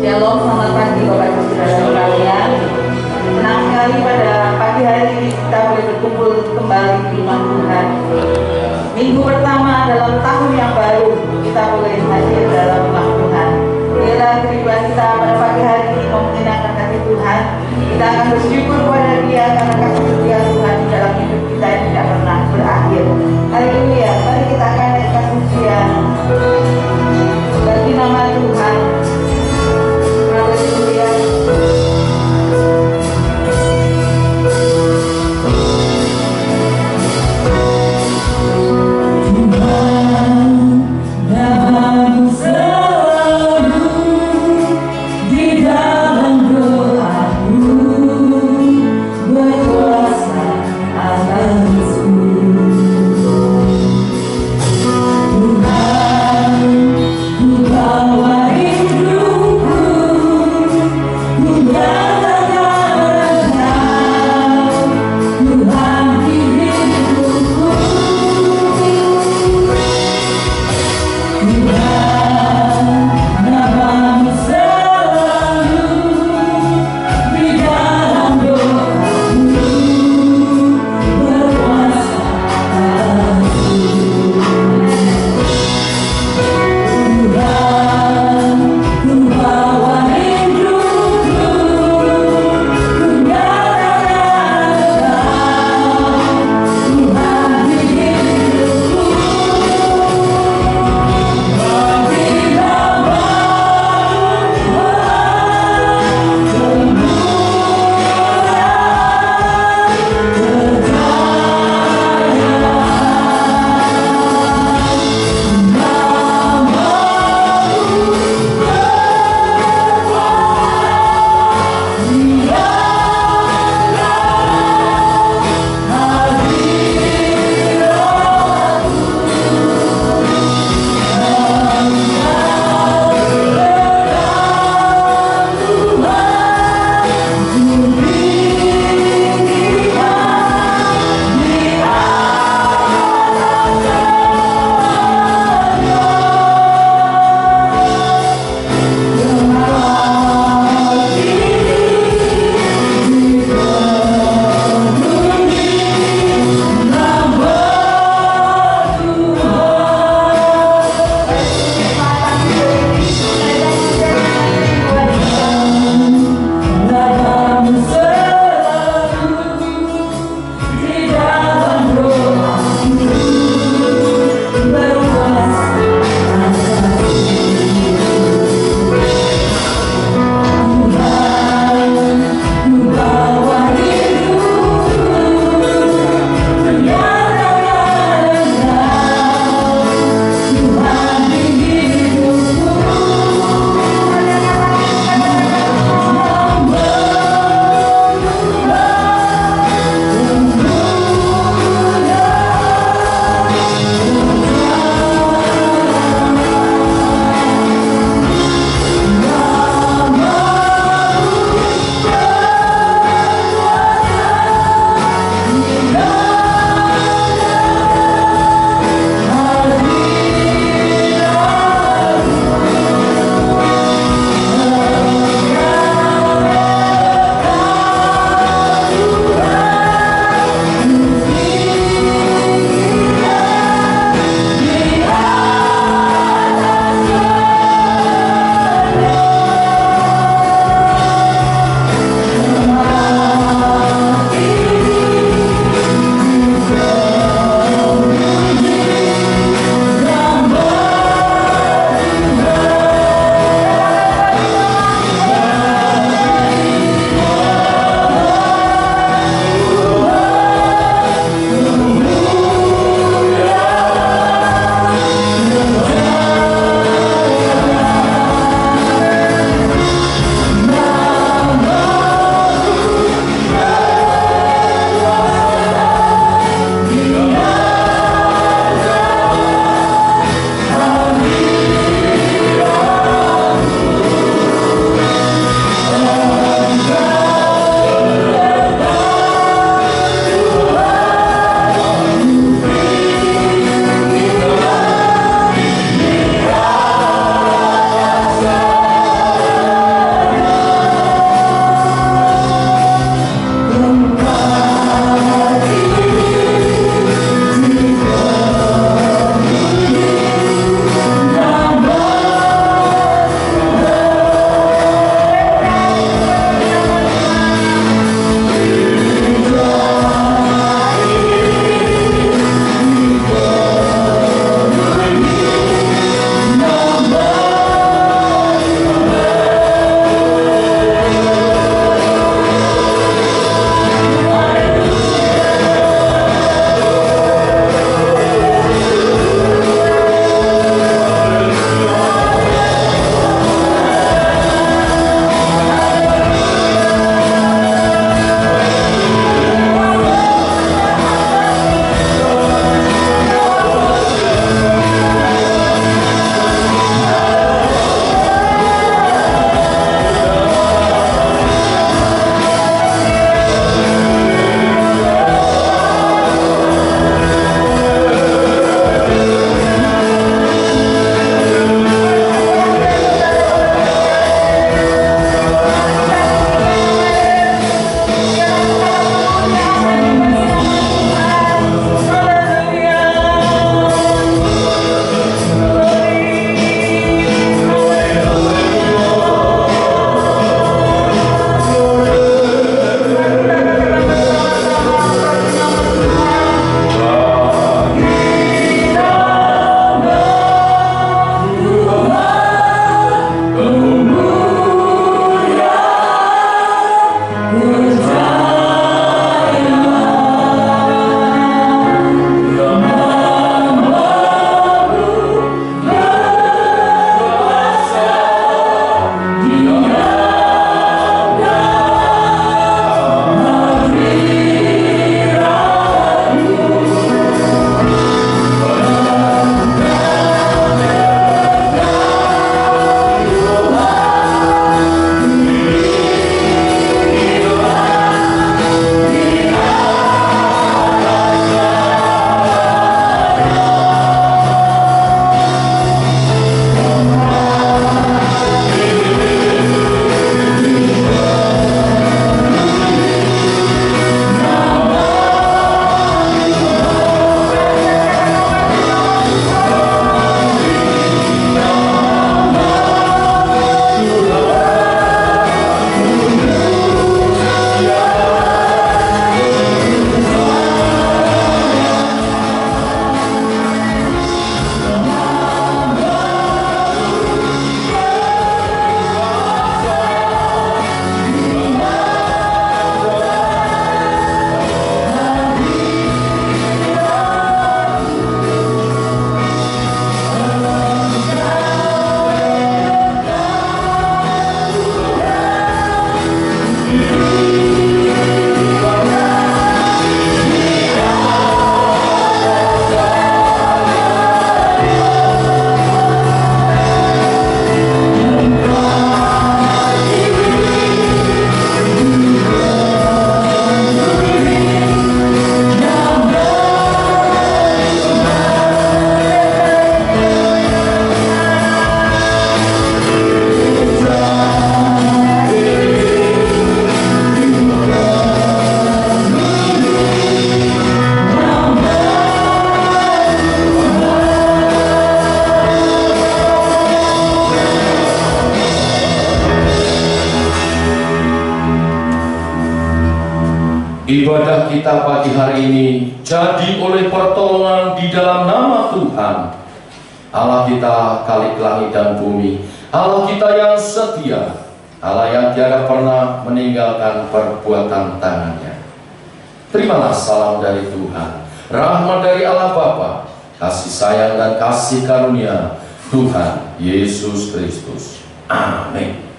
Shalom, selamat pagi Bapak Ibu Saudara sekalian. Senang sekali pada pagi hari ini kita boleh berkumpul kembali di rumah Tuhan. Minggu pertama dalam tahun yang baru kita boleh hadir dalam rumah Tuhan. Biarlah kerinduan kita pada pagi hari ini mengenakan kasih Tuhan. Kita akan bersyukur kepada Dia karena kasih setia Tuhan di dalam hidup kita yang tidak pernah berakhir. Haleluya. Mari kita akan naikkan pujian bagi nama Tuhan. Haleluya. Ibadah kita pagi hari ini jadi oleh pertolongan di dalam nama Tuhan, Allah kita Khalik langit dan bumi, Allah kita yang setia, Allah yang tiada pernah meninggalkan perbuatan tangannya. Terimalah salam dari Tuhan, rahmat dari Allah Bapa, kasih sayang dan kasih karunia Tuhan Yesus Kristus. Amin.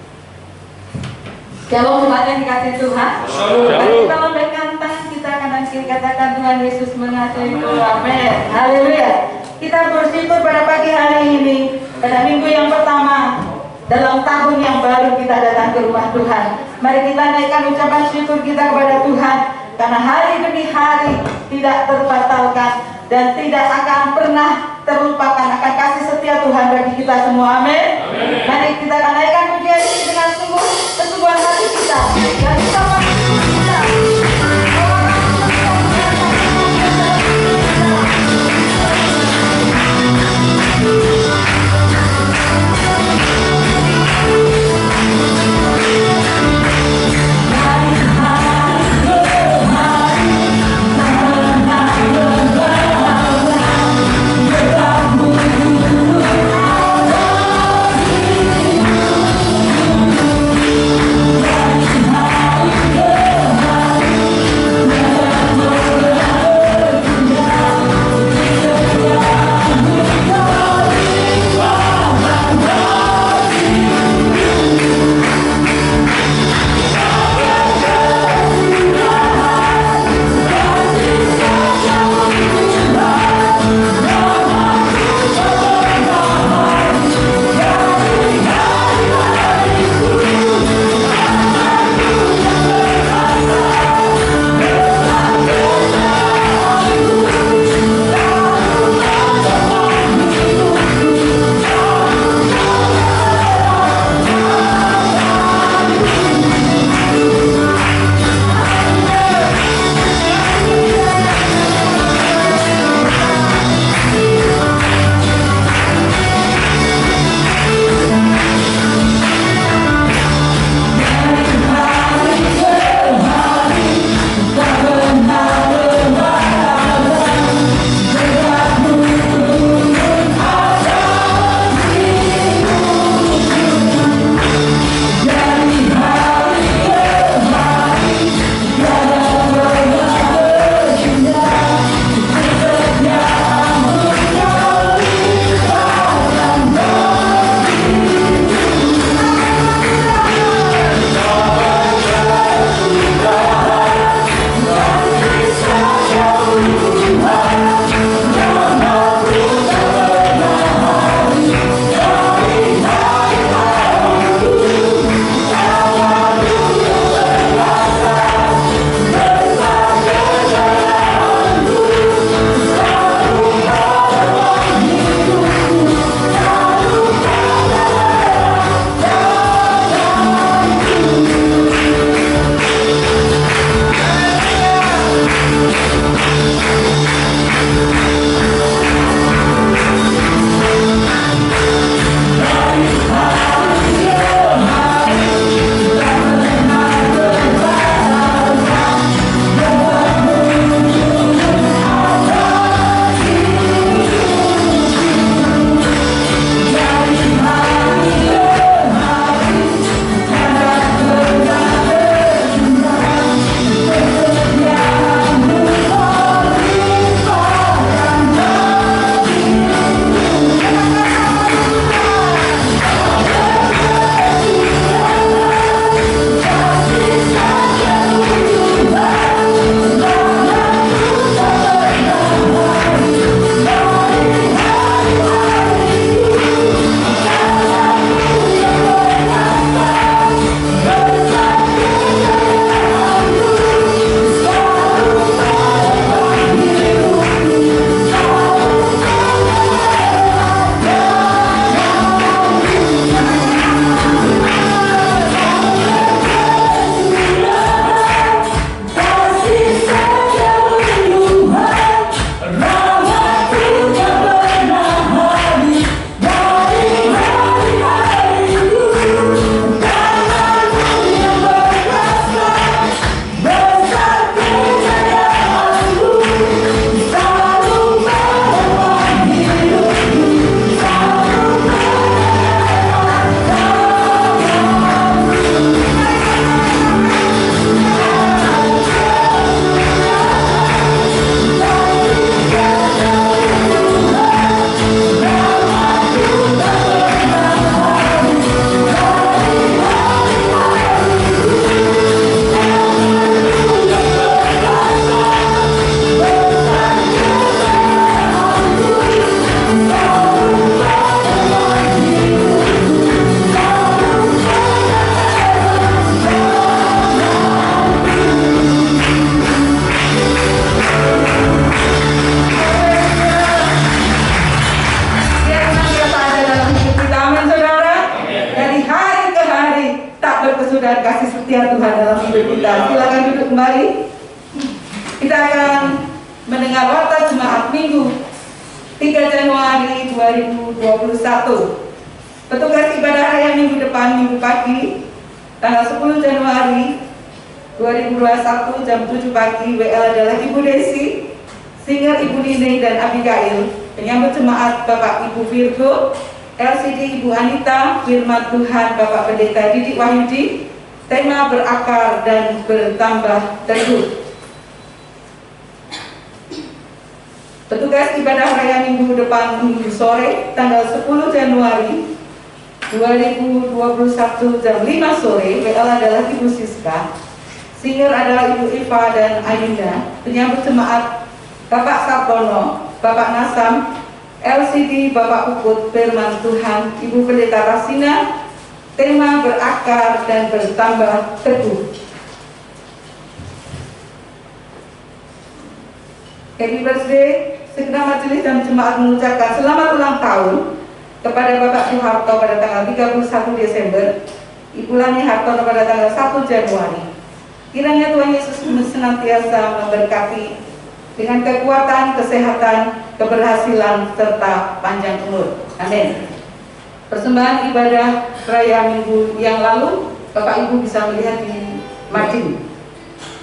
Shalom umat yang dikasihi Tuhan. Mari kita lambaikan tangan kita kanan kiri, katakan Tuhan Yesus mengasihiku. Amin. Haleluya. Kita bersyukur pada pagi hari ini, pada minggu yang pertama dalam tahun yang baru kita datang ke rumah Tuhan. Mari kita naikkan ucapan syukur kita kepada Tuhan, karena hari demi hari tidak terbatalkan dan tidak akan pernah terlupakan akan kasih setia Tuhan bagi kita semua. Amin. Mari kita akan naikkan pujian ini dengan sungguh kesungguhan hati kita dan kita kita. Hari kesudahan kasih setia Tuhan dalam hidup kita. Silakan duduk kembali. Kita akan mendengar warta jemaat Minggu 3 Januari 2021. Petugas ibadah raya minggu depan, minggu pagi, tanggal 10 Januari 2021 jam 7 pagi. WL adalah Ibu Desi, singer Ibu Nini dan Abigail. Penyambut jemaat Bapak Ibu Virgo, LCD Ibu Anita, firman Tuhan Bapak Pendeta Didik Wahyudi, tema berakar dan bertambah teguh. Petugas ibadah raya minggu depan, minggu sore, tanggal 10 Januari 2021 jam 5 sore. WL adalah Ibu Siska, singer adalah Ibu Iva dan Ayunda. Penyambut jemaat Bapak Sartono, Bapak Nasam, LCD Bapak Puput, firman Tuhan Ibu Pendeta Rasina, tema berakar dan bertambah teguh. Happy birthday. Segenap majelis dan jemaat mengucapkan selamat ulang tahun kepada Bapak Soeharto pada tanggal 31 Desember, Ibu Lani Hartono pada tanggal 1 Januari. Kiranya Tuhan Yesus senantiasa memberkati dengan kekuatan, kesehatan, keberhasilan, serta panjang umur. Amin. Persembahan ibadah raya minggu yang lalu, Bapak Ibu bisa melihat di margin.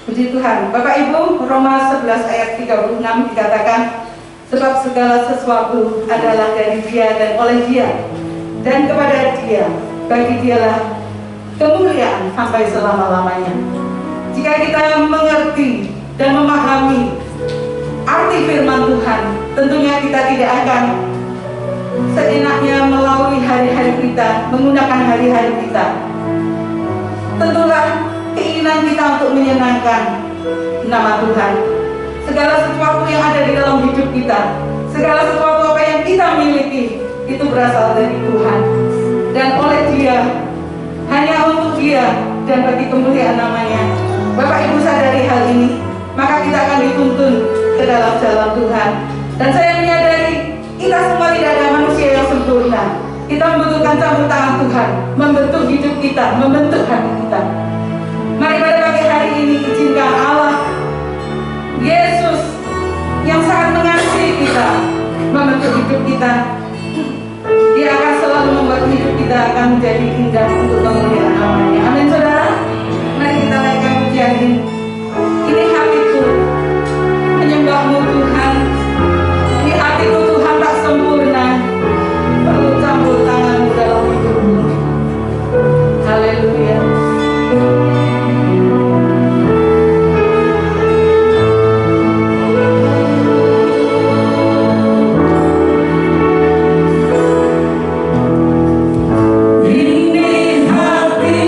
Puji Tuhan. Bapak Ibu, Roma 11 ayat 36 dikatakan, sebab segala sesuatu adalah dari Dia dan oleh Dia, dan kepada Dia, bagi Dialah kemuliaan sampai selama-lamanya. Jika kita mengerti dan memahami arti firman Tuhan, tentunya kita tidak akan seenaknya melalui hari-hari kita, menggunakan hari-hari kita. Tentulah keinginan kita untuk menyenangkan nama Tuhan. Segala sesuatu yang ada di dalam hidup kita, segala sesuatu apa yang kita miliki, itu berasal dari Tuhan dan oleh Dia, hanya untuk Dia dan bagi kemuliaan namanya. Bapak Ibu sadari hal ini, maka kita akan dituntun ke dalam jalan Tuhan. Dan saya menyadari kita semua tidak ada manusia yang sempurna. Kita membutuhkan campur tangan Tuhan, membentuk hidup kita, membentuk hati kita. Mari pada pagi hari ini izinkan Allah Yesus yang sangat mengasihi kita membentuk hidup kita. Dia akan selalu membuat hidup kita akan menjadi indah untuk kemuliaan namanya. Amin saudara. Mari kita naikkan pujian ini. Ini hatiku menyembahmu Tuhan. Ini hatiku Tuhan tak sempurna, perlu campur tanganmu dalam hidupku. Haleluya. Ini hati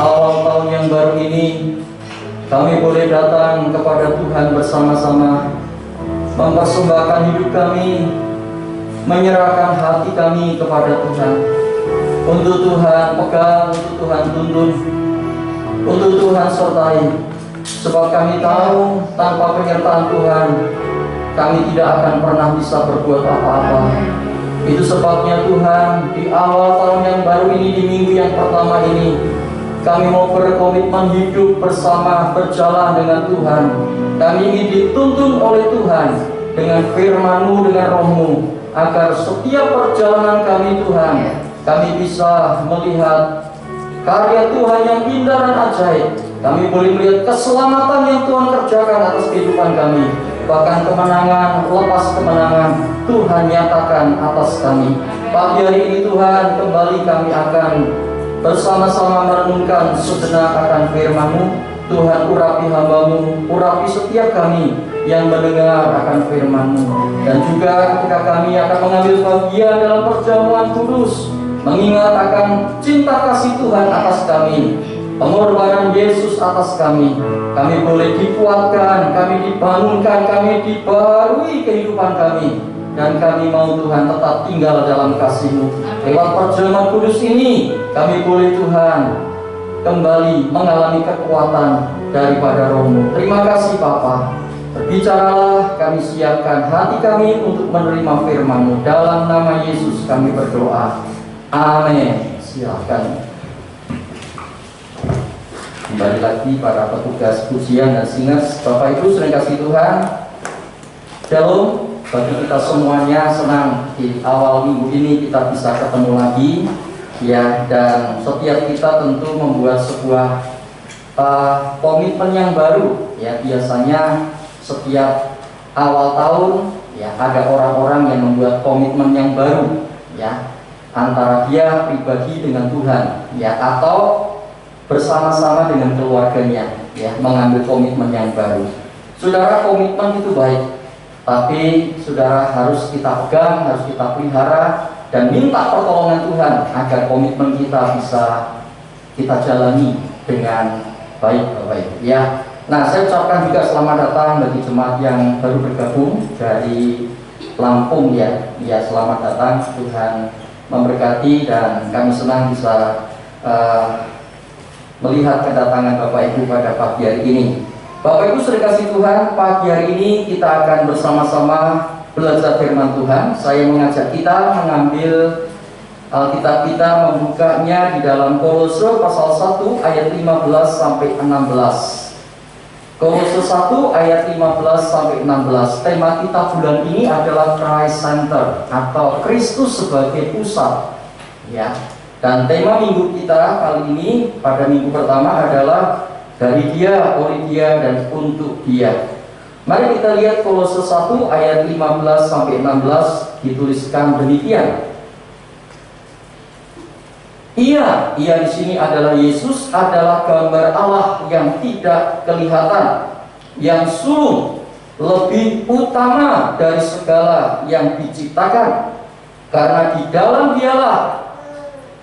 awal tahun yang baru ini, kami boleh datang kepada Tuhan bersama-sama, mempersembahkan hidup kami, menyerahkan hati kami kepada Tuhan. Untuk Tuhan pegang, untuk Tuhan tuntun, untuk Tuhan sertai. Sebab kami tahu tanpa penyertaan Tuhan, kami tidak akan pernah bisa berbuat apa-apa. Itu sebabnya Tuhan, di awal tahun yang baru ini, di minggu yang pertama ini, kami mau berkomitmen hidup bersama, berjalan dengan Tuhan. Kami ingin dituntun oleh Tuhan dengan firman-Mu, dengan Roh-Mu, agar setiap perjalanan kami Tuhan, kami bisa melihat karya Tuhan yang indah dan ajaib. Kami boleh melihat keselamatan yang Tuhan kerjakan atas kehidupan kami. Bahkan kemenangan, lepas kemenangan, Tuhan nyatakan atas kami. Pagi hari ini Tuhan, kembali kami akan bersama-sama merenungkan sejenak akan firman-Mu. Tuhan, urapi hamba-Mu, urapi setiap kami yang mendengar akan firman-Mu. Dan juga ketika kami akan mengambil bagian dalam perjamuan kudus, mengingat akan cinta kasih Tuhan atas kami, pengorbanan Yesus atas kami boleh dikuatkan, kami dibangunkan, kami dibarui kehidupan kami. Dan kami mau Tuhan tetap tinggal dalam kasih-Mu. Lewat perjamuan kudus ini, kami boleh Tuhan kembali mengalami kekuatan daripada Roh-Mu. Terima kasih Bapa. Berbicaralah, kami siapkan hati kami untuk menerima firman-Mu. Dalam nama Yesus kami berdoa. Amin. Silakan. Kembali lagi para petugas pujian dan singers, Bapak Ibu sering kasih Tuhan. Shalom. Bagi kita semuanya, senang di awal minggu ini kita bisa ketemu lagi, ya. Dan setiap kita tentu membuat sebuah komitmen yang baru, ya. Biasanya setiap awal tahun, ya, ada orang-orang yang membuat komitmen yang baru, ya, antara dia pribadi dengan Tuhan, ya, atau bersama-sama dengan keluarganya, ya, mengambil komitmen yang baru. Saudara, komitmen itu baik, tapi saudara harus kita pegang, harus kita pelihara, dan minta pertolongan Tuhan agar komitmen kita bisa kita jalani dengan baik, ya. Nah, saya ucapkan juga selamat datang bagi jemaat yang baru bergabung dari Lampung, ya. Ya, selamat datang. Tuhan memberkati dan kami senang bisa melihat kedatangan Bapak Ibu pada pagi hari ini. Bapak Ibu sering kasih Tuhan, pagi hari ini kita akan bersama-sama belajar firman Tuhan. Saya mengajak kita mengambil Alkitab kita, membukanya di dalam Kolose pasal 1 ayat 15 sampai 16. Kolose 1 ayat 15 sampai 16. Tema kita bulan ini adalah Christ Center atau Kristus sebagai pusat, ya. Dan tema minggu kita kali ini pada minggu pertama adalah dari Dia, oleh Dia, dan untuk Dia. Mari kita lihat Kolose 1 ayat 15 sampai 16, dituliskan demikian. Ia di sini adalah Yesus, adalah gambar Allah yang tidak kelihatan, yang sulung, lebih utama dari segala yang diciptakan. Karena di dalam Dialah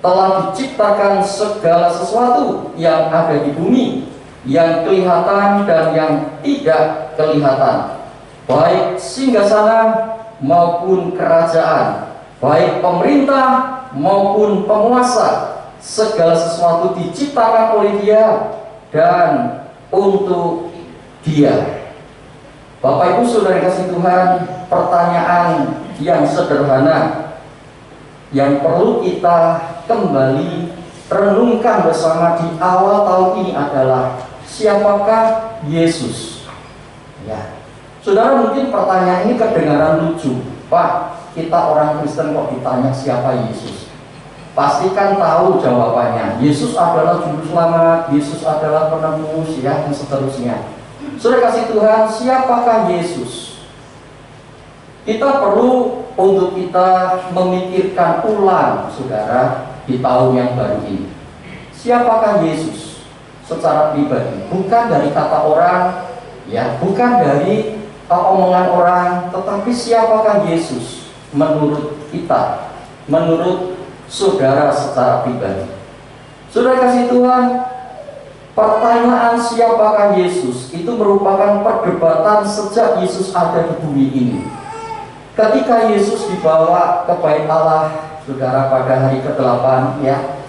telah diciptakan segala sesuatu yang ada di bumi, yang kelihatan dan yang tidak kelihatan, baik singgasana maupun kerajaan, baik pemerintah maupun penguasa. Segala sesuatu diciptakan oleh Dia dan untuk Dia. Bapak Ibu Saudara kasih Tuhan, pertanyaan yang sederhana yang perlu kita kembali renungkan bersama di awal tahun ini adalah, siapakah Yesus? Ya, saudara, mungkin pertanyaan ini kedengaran lucu. Pak, kita orang Kristen kok ditanya siapa Yesus? Pastikan tahu jawabannya. Yesus adalah juru selamat, Yesus adalah penebus, ya, dan seterusnya. Saudara kasih Tuhan, siapakah Yesus? Kita perlu untuk kita memikirkan ulang, saudara, di tahun yang baru ini. Siapakah Yesus secara pribadi? Bukan dari kata orang, ya, bukan dari omongan orang, tetapi siapakah Yesus menurut kita, menurut saudara secara pribadi. Saudara kasih Tuhan, Pertanyaan siapakah Yesus itu merupakan perdebatan sejak Yesus ada di bumi ini. Ketika Yesus dibawa ke bait Allah, saudara, pada hari ke-8, ya,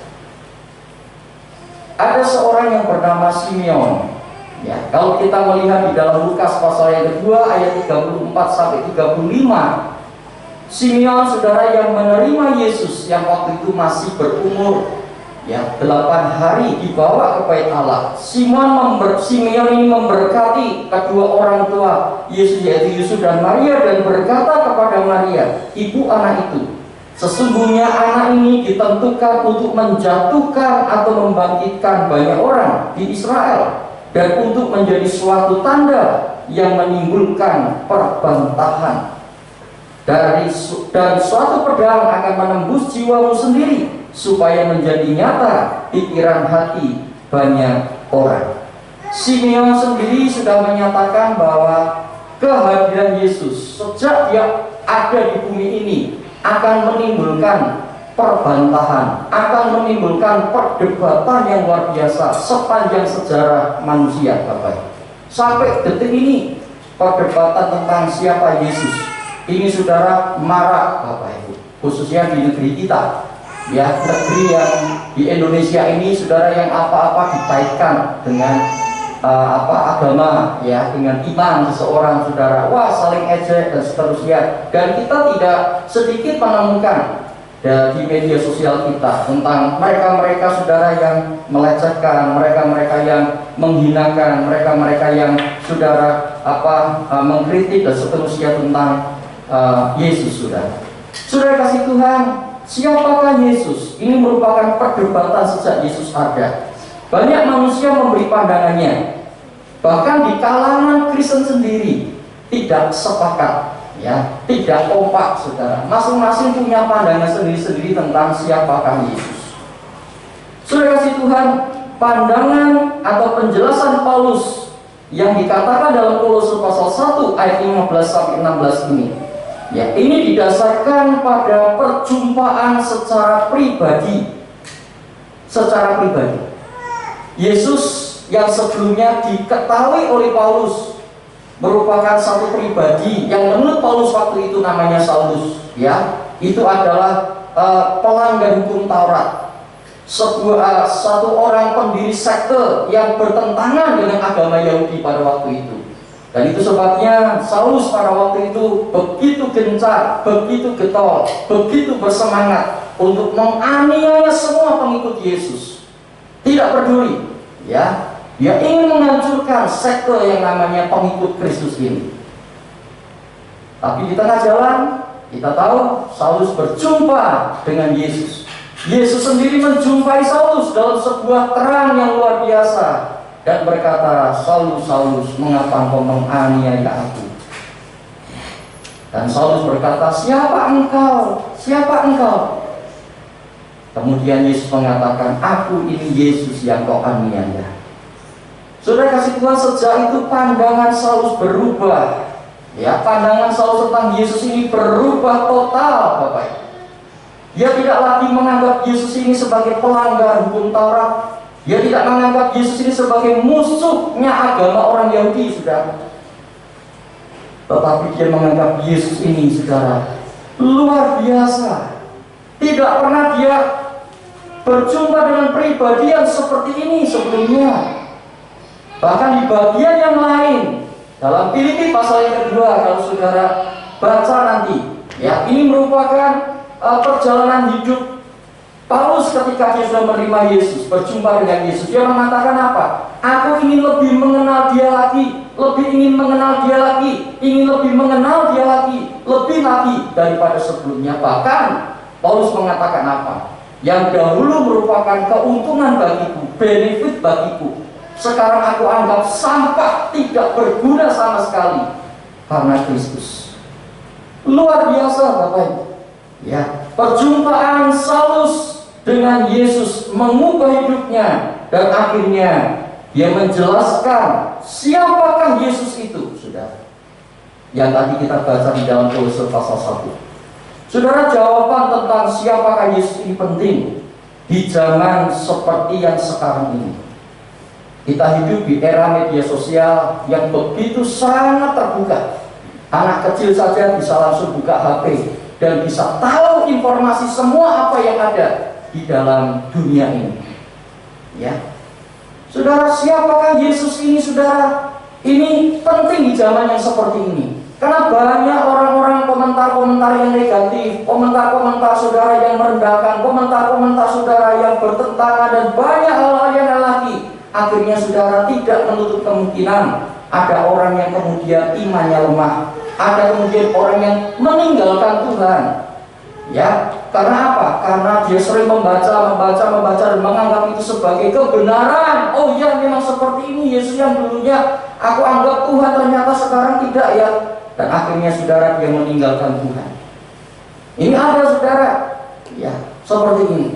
ada seorang yang bernama Simeon. Ya, kalau kita melihat di dalam Lukas pasal yang kedua ayat 34 sampai 35, Simeon, saudara, yang menerima Yesus yang waktu itu masih berumur 8 hari dibawa ke bait Allah. Simeon ini memberkati kedua orang tua Yesus, yaitu Yusuf dan Maria, dan berkata kepada Maria, ibu anak itu, sesungguhnya anak ini ditentukan untuk menjatuhkan atau membangkitkan banyak orang di Israel, dan untuk menjadi suatu tanda yang menimbulkan perbantahan. Dan suatu pedang akan menembus jiwamu sendiri, supaya menjadi nyata pikiran hati banyak orang. Simeon sendiri sudah menyatakan bahwa kehadiran Yesus sejak dia ada di bumi ini akan menimbulkan perbantahan, akan menimbulkan perdebatan yang luar biasa sepanjang sejarah manusia, Bapak. Sampai detik ini perdebatan tentang siapa Yesus ini, saudara, marak, Bapak Ibu, khususnya di negeri kita, ya, negeri yang di Indonesia ini, saudara, yang apa-apa dikaitkan dengan agama, ya, dengan iman seseorang, saudara, wah, saling ejek dan seterusnya. Dan kita tidak sedikit menemukan di media sosial kita tentang mereka-mereka, saudara, yang melecehkan, mereka-mereka yang menghinakan, mereka-mereka yang, saudara, mengkritik dan seterusnya tentang Yesus, saudara. Saudara kasih Tuhan, siapakah Yesus? Ini merupakan perdebatan sejak Yesus ada. Banyak manusia memberi pandangannya. Bahkan di kalangan Kristen sendiri tidak sepakat, ya, tidak kompak, saudara. Masing-masing punya pandangan sendiri-sendiri tentang siapakah Yesus. Saudara kasih Tuhan, pandangan atau penjelasan Paulus yang dikatakan dalam Kolose pasal 1 ayat 15 sampai 16 ini, ya, ini didasarkan pada perjumpaan secara pribadi. Secara pribadi, Yesus yang sebelumnya diketahui oleh Paulus merupakan satu pribadi yang menurut Paulus waktu itu namanya Saulus, ya, itu adalah pelanggar hukum Taurat, satu orang pendiri sekte yang bertentangan dengan agama Yahudi pada waktu itu. Dan itu sebabnya Saulus pada waktu itu begitu gencar, begitu getol, begitu bersemangat untuk menganiaya semua pengikut Yesus. Tidak peduli, ya, dia ingin menghancurkan sekte yang namanya pengikut Kristus ini. Tapi di tengah jalan kita tahu Saulus berjumpa dengan Yesus. Yesus sendiri menjumpai Saulus dalam sebuah terang yang luar biasa dan berkata, Saulus, Saulus, mengapa engkau menganiaya aku? Dan Saulus berkata, siapa engkau? Siapa engkau? Kemudian Yesus mengatakan, aku ini Yesus yang kau aniaya. Saudara kasih Tuhan, sejak itu pandangan Saulus berubah. Ya, pandangan Saulus tentang Yesus ini berubah total, Bapak. Dia tidak lagi menganggap Yesus ini sebagai pelanggar hukum Taurat. Dia tidak menganggap Yesus ini sebagai musuhnya agama orang Yahudi, saudara. Tetapi dia menganggap Yesus ini, saudara, luar biasa. Tidak pernah dia berjumpa dengan pribadi yang seperti ini sebelumnya. Bahkan di bagian yang lain, dalam Filipi pasal yang kedua, kalau saudara baca nanti, ya, ini merupakan perjalanan hidup Paulus ketika dia sudah menerima Yesus, berjumpa dengan Yesus. Dia mengatakan apa? Aku ingin lebih mengenal dia lagi, lebih ingin mengenal dia lagi, ingin lebih mengenal dia lagi, lebih lagi daripada sebelumnya. Bahkan Paulus mengatakan apa? Yang dahulu merupakan keuntungan bagiku, benefit bagiku, sekarang aku anggap sampah, tidak berguna sama sekali karena Kristus. Luar biasa, Bapak. Ya, perjumpaan Saulus dengan Yesus mengubah hidupnya, dan akhirnya dia menjelaskan siapakah Yesus itu, saudara. Yang tadi kita baca di dalam Kolose pasal 1. Saudara, jawaban tentang siapakah Yesus ini penting di zaman seperti yang sekarang ini. Kita hidup di era media sosial yang begitu sangat terbuka. Anak kecil saja bisa langsung buka HP dan bisa tahu informasi semua apa yang ada di dalam dunia ini. Ya, saudara, siapakah Yesus ini, saudara? Ini penting di zaman yang seperti ini. Karena banyak orang-orang komentar-komentar yang negatif, komentar-komentar saudara yang merendahkan, komentar-komentar saudara yang bertentangan, dan banyak hal-hal yang lagi. Akhirnya saudara tidak menutup kemungkinan ada orang yang kemudian imannya lemah, ada kemudian orang yang meninggalkan Tuhan. Ya, karena apa? Karena dia sering membaca dan menganggap itu sebagai kebenaran. Oh ya, memang seperti ini Yesus yang dulunya aku anggap Tuhan, ternyata sekarang tidak ya. Dan akhirnya saudara dia meninggalkan Tuhan. Ini ada saudara, ya, seperti ini.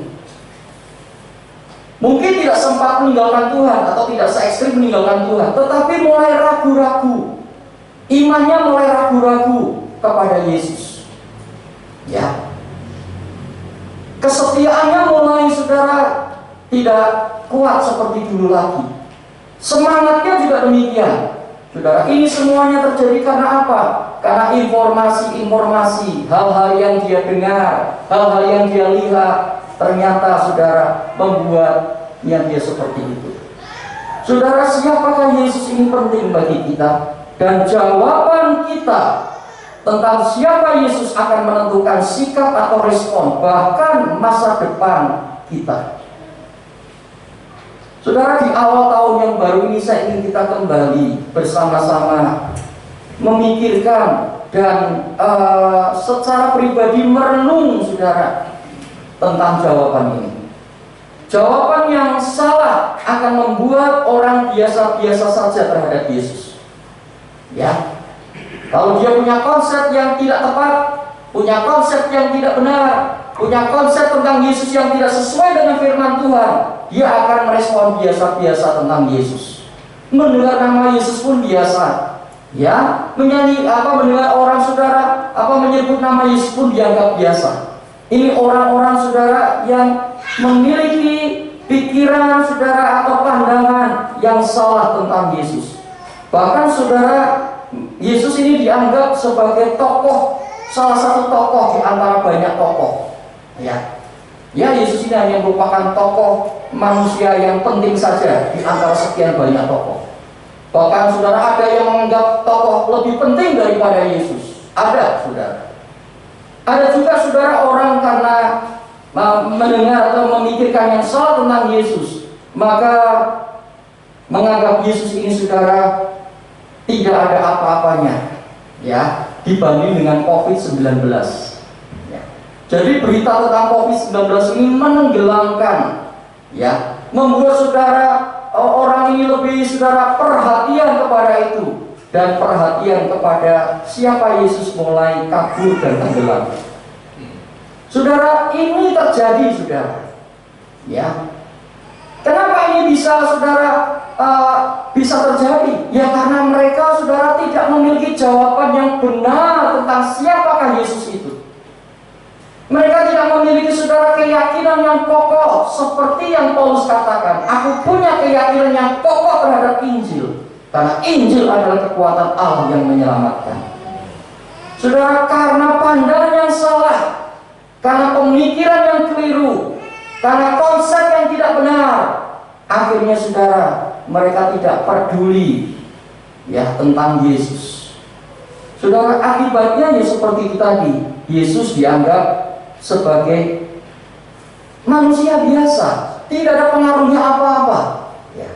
Mungkin tidak sempat meninggalkan Tuhan atau tidak se-ekstrim meninggalkan Tuhan, tetapi mulai ragu-ragu. Imannya mulai ragu-ragu kepada Yesus. Ya. Kesetiaannya mulai saudara tidak kuat seperti dulu lagi. Semangatnya juga demikian. Saudara, ini semuanya terjadi karena apa? Karena informasi-informasi, hal-hal yang dia dengar, hal-hal yang dia lihat, ternyata saudara membuatnya dia seperti itu. Saudara, siapakah Yesus ini penting bagi kita? Dan jawaban kita tentang siapa Yesus akan menentukan sikap atau respon, bahkan masa depan kita. Saudara, di awal tahun yang baru ini saya ingin kita kembali bersama-sama memikirkan dan secara pribadi merenung saudara tentang jawaban ini. Jawaban yang salah akan membuat orang biasa-biasa saja terhadap Yesus. Ya, kalau dia punya konsep yang tidak tepat, punya konsep yang tidak benar, punya konsep tentang Yesus yang tidak sesuai dengan firman Tuhan, dia akan merespon biasa-biasa tentang Yesus. Mendengar nama Yesus pun biasa. Ya, mendengar orang saudara menyebut nama Yesus pun dianggap biasa. Ini orang-orang saudara yang memiliki pikiran saudara atau pandangan yang salah tentang Yesus. Bahkan saudara, Yesus ini dianggap sebagai tokoh, salah satu tokoh di antara banyak tokoh. Ya, Yesus ini hanya merupakan tokoh manusia yang penting saja di antara sekian banyak tokoh. Bahkan saudara, ada yang menganggap tokoh lebih penting daripada Yesus. Ada, saudara. Ada juga saudara orang karena mendengar atau memikirkan yang salah tentang Yesus, maka menganggap Yesus ini saudara tidak ada apa-apanya, ya, dibanding dengan COVID-19. Ya. Jadi berita tentang COVID-19 ini menenggelamkan, ya, membuat saudara orang ini lebih saudara perhatian kepada itu, dan perhatian kepada siapa Yesus mulai kabur dan tenggelam. Saudara, ini terjadi saudara. Ya. Kenapa ini bisa saudara bisa terjadi? Ya karena mereka saudara tidak memiliki jawaban yang benar tentang siapakah Yesus itu. Mereka tidak memiliki saudara keyakinan yang kokoh seperti yang Paulus katakan, aku punya keyakinan yang kokoh terhadap Injil, karena Injil adalah kekuatan Allah yang menyelamatkan. Saudara, karena pandangan yang salah, karena pemikiran yang keliru, karena konsep yang tidak benar, akhirnya saudara, mereka tidak peduli ya tentang Yesus. Saudara, akibatnya ya seperti itu tadi. Yesus dianggap sebagai manusia biasa, tidak ada pengaruhnya apa-apa. Ya.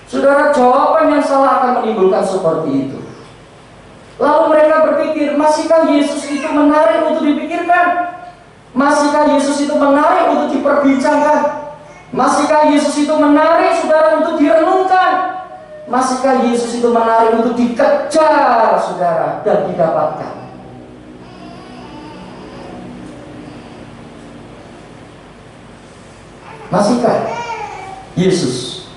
Saudara, jawaban yang salah akan menimbulkan seperti itu. Lalu mereka berpikir, masihkah Yesus itu menarik untuk dipikirkan? Masihkah Yesus itu menarik untuk diperbincangkan? Masihkah Yesus itu menarik saudara untuk direnungkan? Masihkah Yesus itu menarik untuk dikejar saudara dan didapatkan? Masihkah Yesus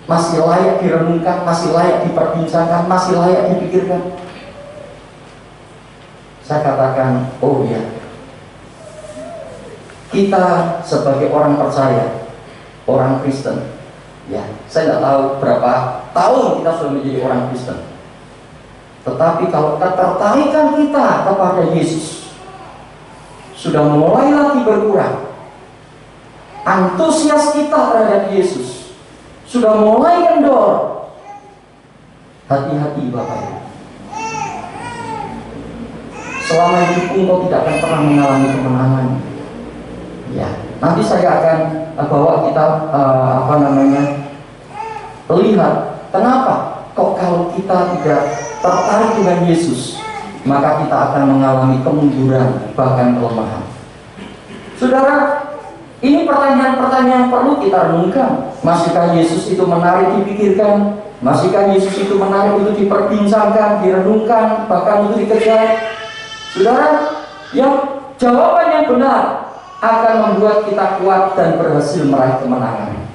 masih layak direnungkan, masih layak diperbincangkan, masih layak dipikirkan? Saya katakan, oh ya, kita sebagai orang percaya, orang Kristen. Ya, saya nggak tahu berapa tahun kita sudah menjadi orang Kristen. Tetapi kalau ketertarikan kita kepada Yesus sudah mulai lagi berkurang, antusias kita terhadap Yesus sudah mulai kendor, hati-hati Bapak Ibu. Selama hidupmu engkau tidak akan pernah mengalami kemenangan. Ya, nanti saya akan bawa kita lihat kenapa kok kalau kita tidak tertarik dengan Yesus, maka kita akan mengalami kemunduran, bahkan kelemahan. Saudara, ini pertanyaan-pertanyaan yang perlu kita renungkan. Masihkah Yesus itu menarik dipikirkan? Masihkah Yesus itu menarik untuk diperbincangkan, direnungkan, bahkan untuk dikejar? Saudara, yang jawaban yang benar akan membuat kita kuat dan berhasil meraih kemenangan.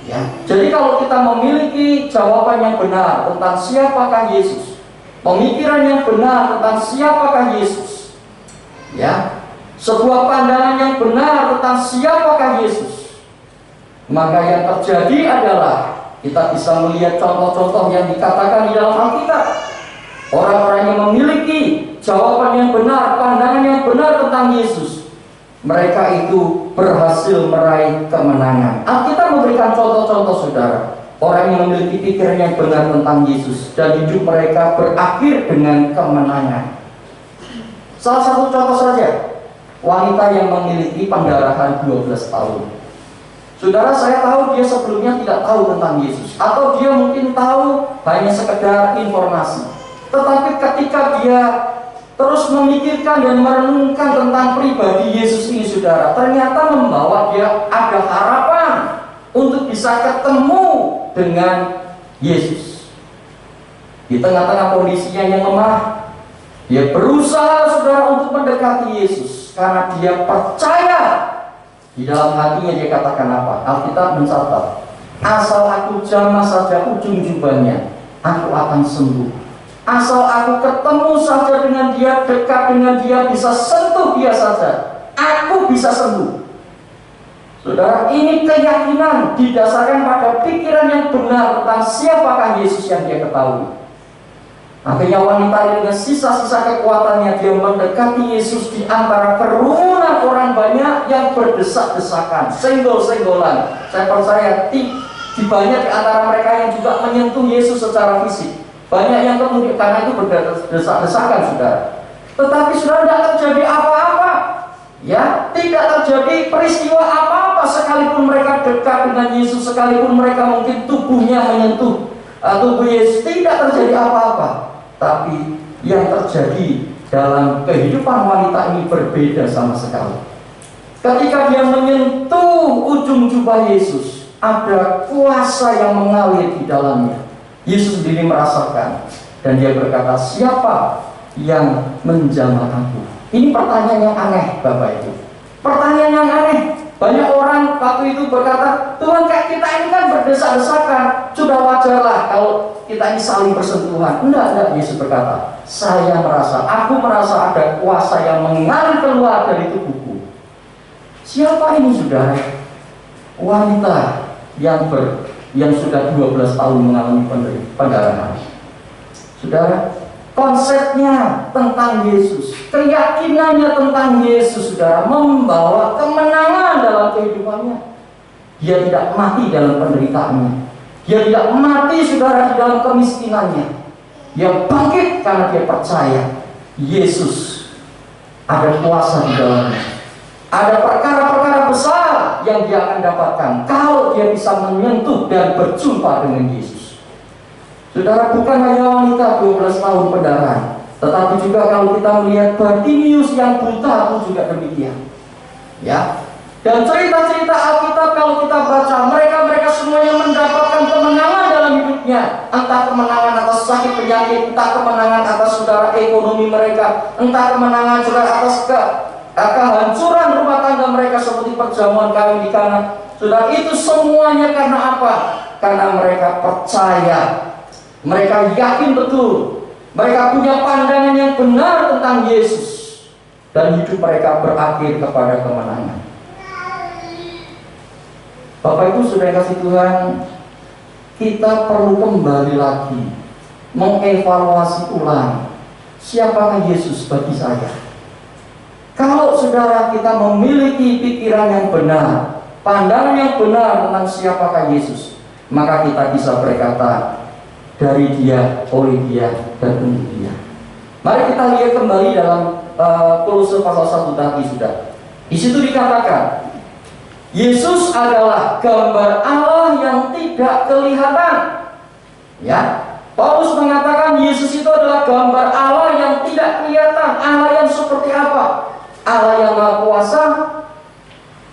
Ya. Jadi kalau kita memiliki jawaban yang benar tentang siapakah Yesus, pemikiran yang benar tentang siapakah Yesus, ya, sebuah pandangan yang benar tentang siapakah Yesus, maka yang terjadi adalah kita bisa melihat contoh-contoh yang dikatakan di dalam Alkitab. Orang-orang yang memiliki jawaban yang benar, pandangan yang benar tentang Yesus, mereka itu berhasil meraih kemenangan. Alkitab memberikan contoh-contoh, saudara, orang yang memiliki pikiran yang benar tentang Yesus dan hidup mereka berakhir dengan kemenangan. Salah satu contoh saja, wanita yang memiliki pendarahan 12 tahun. Saudara, saya tahu dia sebelumnya tidak tahu tentang Yesus, atau dia mungkin tahu hanya sekedar informasi. Tetapi ketika dia terus memikirkan dan merenungkan tentang pribadi Yesus ini, saudara, ternyata membawa dia ada harapan untuk bisa ketemu dengan Yesus. Di tengah-tengah kondisinya yang lemah, dia berusaha, saudara, untuk mendekati Yesus karena dia percaya. Di dalam hatinya dia katakan apa? Alkitab mencatat, asal aku jamah saja ujung jubahnya, aku akan sembuh. Asal aku ketemu saja dengan dia, dekat dengan dia, bisa sentuh dia saja, aku bisa sembuh. Saudara, ini keyakinan didasarkan pada pikiran yang benar tentang siapakah Yesus yang dia ketahui. Akhirnya wanita ini dengan sisa-sisa kekuatannya, dia mendekati Yesus di antara kerumunan orang banyak yang berdesak-desakan, senggol-senggolan. Saya percaya di banyak di antara mereka yang juga menyentuh Yesus secara fisik. Banyak yang kemudian karena itu berdesak-desakan, saudara. Tetapi saudara, tidak terjadi apa-apa. Ya, tidak terjadi peristiwa apa-apa sekalipun mereka dekat dengan Yesus, sekalipun mereka mungkin tubuhnya menyentuh tubuh Yesus, tidak terjadi apa-apa. Tapi yang terjadi dalam kehidupan wanita ini berbeda sama sekali. Ketika dia menyentuh ujung jubah Yesus, ada kuasa yang mengalir di dalamnya. Yesus sendiri merasakan dan dia berkata, siapa yang menjamah aku? Ini pertanyaan yang aneh, Bapak Ibu. Pertanyaan yang aneh. Banyak orang waktu itu berkata, Tuhan, kayak kita ini kan berdesak-desakan, sudah wajarlah kalau kita ini saling bersentuhan. Enggak, Yesus berkata, aku merasa ada kuasa yang mengalir keluar dari tubuhku. Siapa ini, saudara? Wanita yang sudah 12 tahun mengalami pendarahan. Saudara, konsepnya tentang Yesus, keyakinannya tentang Yesus, saudara, membawa kemenangan dalam kehidupannya. Dia tidak mati dalam penderitaannya. Dia tidak mati, saudara, di dalam kemiskinannya. Dia bangkit karena dia percaya Yesus ada kuasa di dalamnya. Ada perkara-perkara besar yang dia akan dapatkan kalau dia bisa menyentuh dan berjumpa dengan Yesus. Saudara, bukan hanya wanita 12 tahun pendarahan, tetapi juga kalau kita melihat Bartimius yang buta pun juga demikian. Ya. Dan cerita-cerita Alkitab kalau kita baca, mereka semuanya mendapatkan kemenangan dalam hidupnya. Entah kemenangan atas sakit penyakit, entah kemenangan atas saudara ekonomi mereka, entah kemenangan saudara atas kehancuran rumah tangga mereka seperti perjamuan kawin di Kana. Saudara, itu semuanya karena apa? Karena mereka percaya, mereka yakin betul, mereka punya pandangan yang benar tentang Yesus, dan hidup mereka berakhir kepada kemenangan. Bapak Ibu sudah kasih Tuhan, kita perlu kembali lagi mengevaluasi ulang siapakah Yesus bagi saya. Kalau saudara kita memiliki pikiran yang benar, pandangan yang benar tentang siapakah Yesus, maka kita bisa berkata, dari Dia, oleh Dia, dan untuk Dia. Mari kita lihat kembali dalam Kolose pasal 1 tadi sudah. Di situ dikatakan, Yesus adalah gambar Allah yang tidak kelihatan. Ya, Paulus mengatakan Yesus itu adalah gambar Allah yang tidak kelihatan. Allah yang seperti apa? Allah yang Maha Kuasa,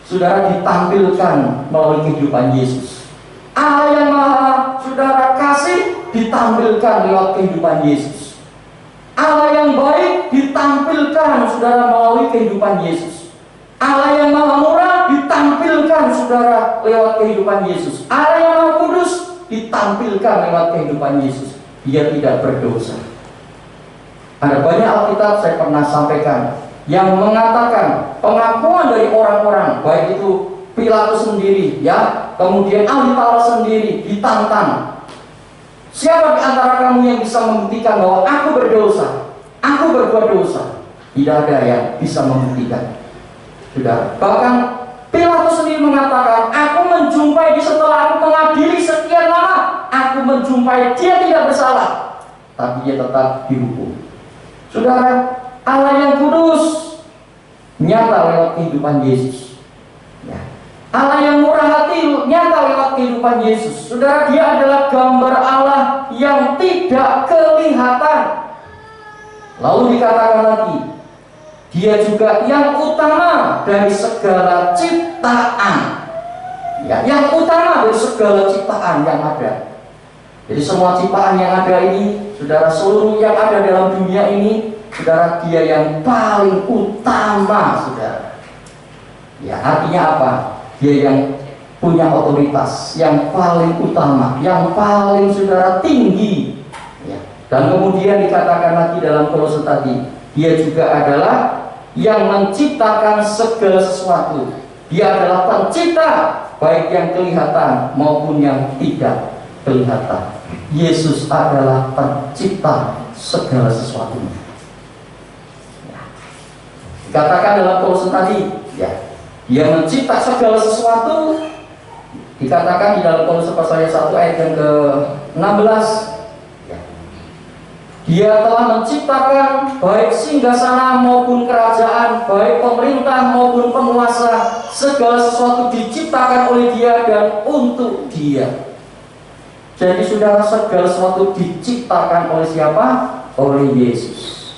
saudara, ditampilkan melalui kehidupan Yesus. Allah yang Maha saudara kasih ditampilkan lewat kehidupan Yesus. Allah yang baik ditampilkan saudara melalui kehidupan Yesus. Allah yang Maha Murah ditampilkan saudara lewat kehidupan Yesus. Allah yang Maha Kudus ditampilkan lewat kehidupan Yesus. Dia tidak berdosa. Ada banyak Alkitab saya pernah sampaikan yang mengatakan pengakuan dari orang-orang, baik itu Pilatus sendiri, ya, kemudian ahli Taurat sendiri ditantang. Siapa di antara kamu yang bisa membuktikan bahwa aku berdosa, aku berbuat dosa? Tidak ada yang bisa membuktikan. Sudah, bahkan Pilatus sendiri mengatakan, aku menjumpai dia setelah aku mengadili sekian lama, aku menjumpai dia tidak bersalah, tapi dia tetap dihukum. Saudara, Allah yang kudus nyata lewat kehidupan Yesus. Ya. Allah yang murah hati nyata lewat kehidupan Yesus. Saudara, Dia adalah gambar Allah yang tidak kelihatan. Lalu dikatakan lagi, Dia juga yang utama dari segala ciptaan. Ya, yang utama dari segala ciptaan yang ada. Jadi semua ciptaan yang ada ini, saudara, seluruh yang ada dalam dunia ini, saudara, Dia yang paling utama, saudara. Ya, artinya apa? Dia yang punya otoritas, yang paling utama, yang paling saudara tinggi. Ya. Dan kemudian dikatakan lagi dalam Kolose tadi, Dia juga adalah yang menciptakan segala sesuatu. Dia adalah pencipta, baik yang kelihatan maupun yang tidak kelihatan. Yesus adalah pencipta segala sesuatunya. Ya. Dikatakan dalam Kolose tadi, ya, Dia mencipta segala sesuatu. Dikatakan di dalam Kolose pasal 1 ayat yang ke-16, ya, Dia telah menciptakan baik singgasana maupun kerajaan, baik pemerintah maupun penguasa. Segala sesuatu diciptakan oleh Dia dan untuk Dia. Jadi saudara, segala sesuatu diciptakan oleh siapa? Oleh Yesus.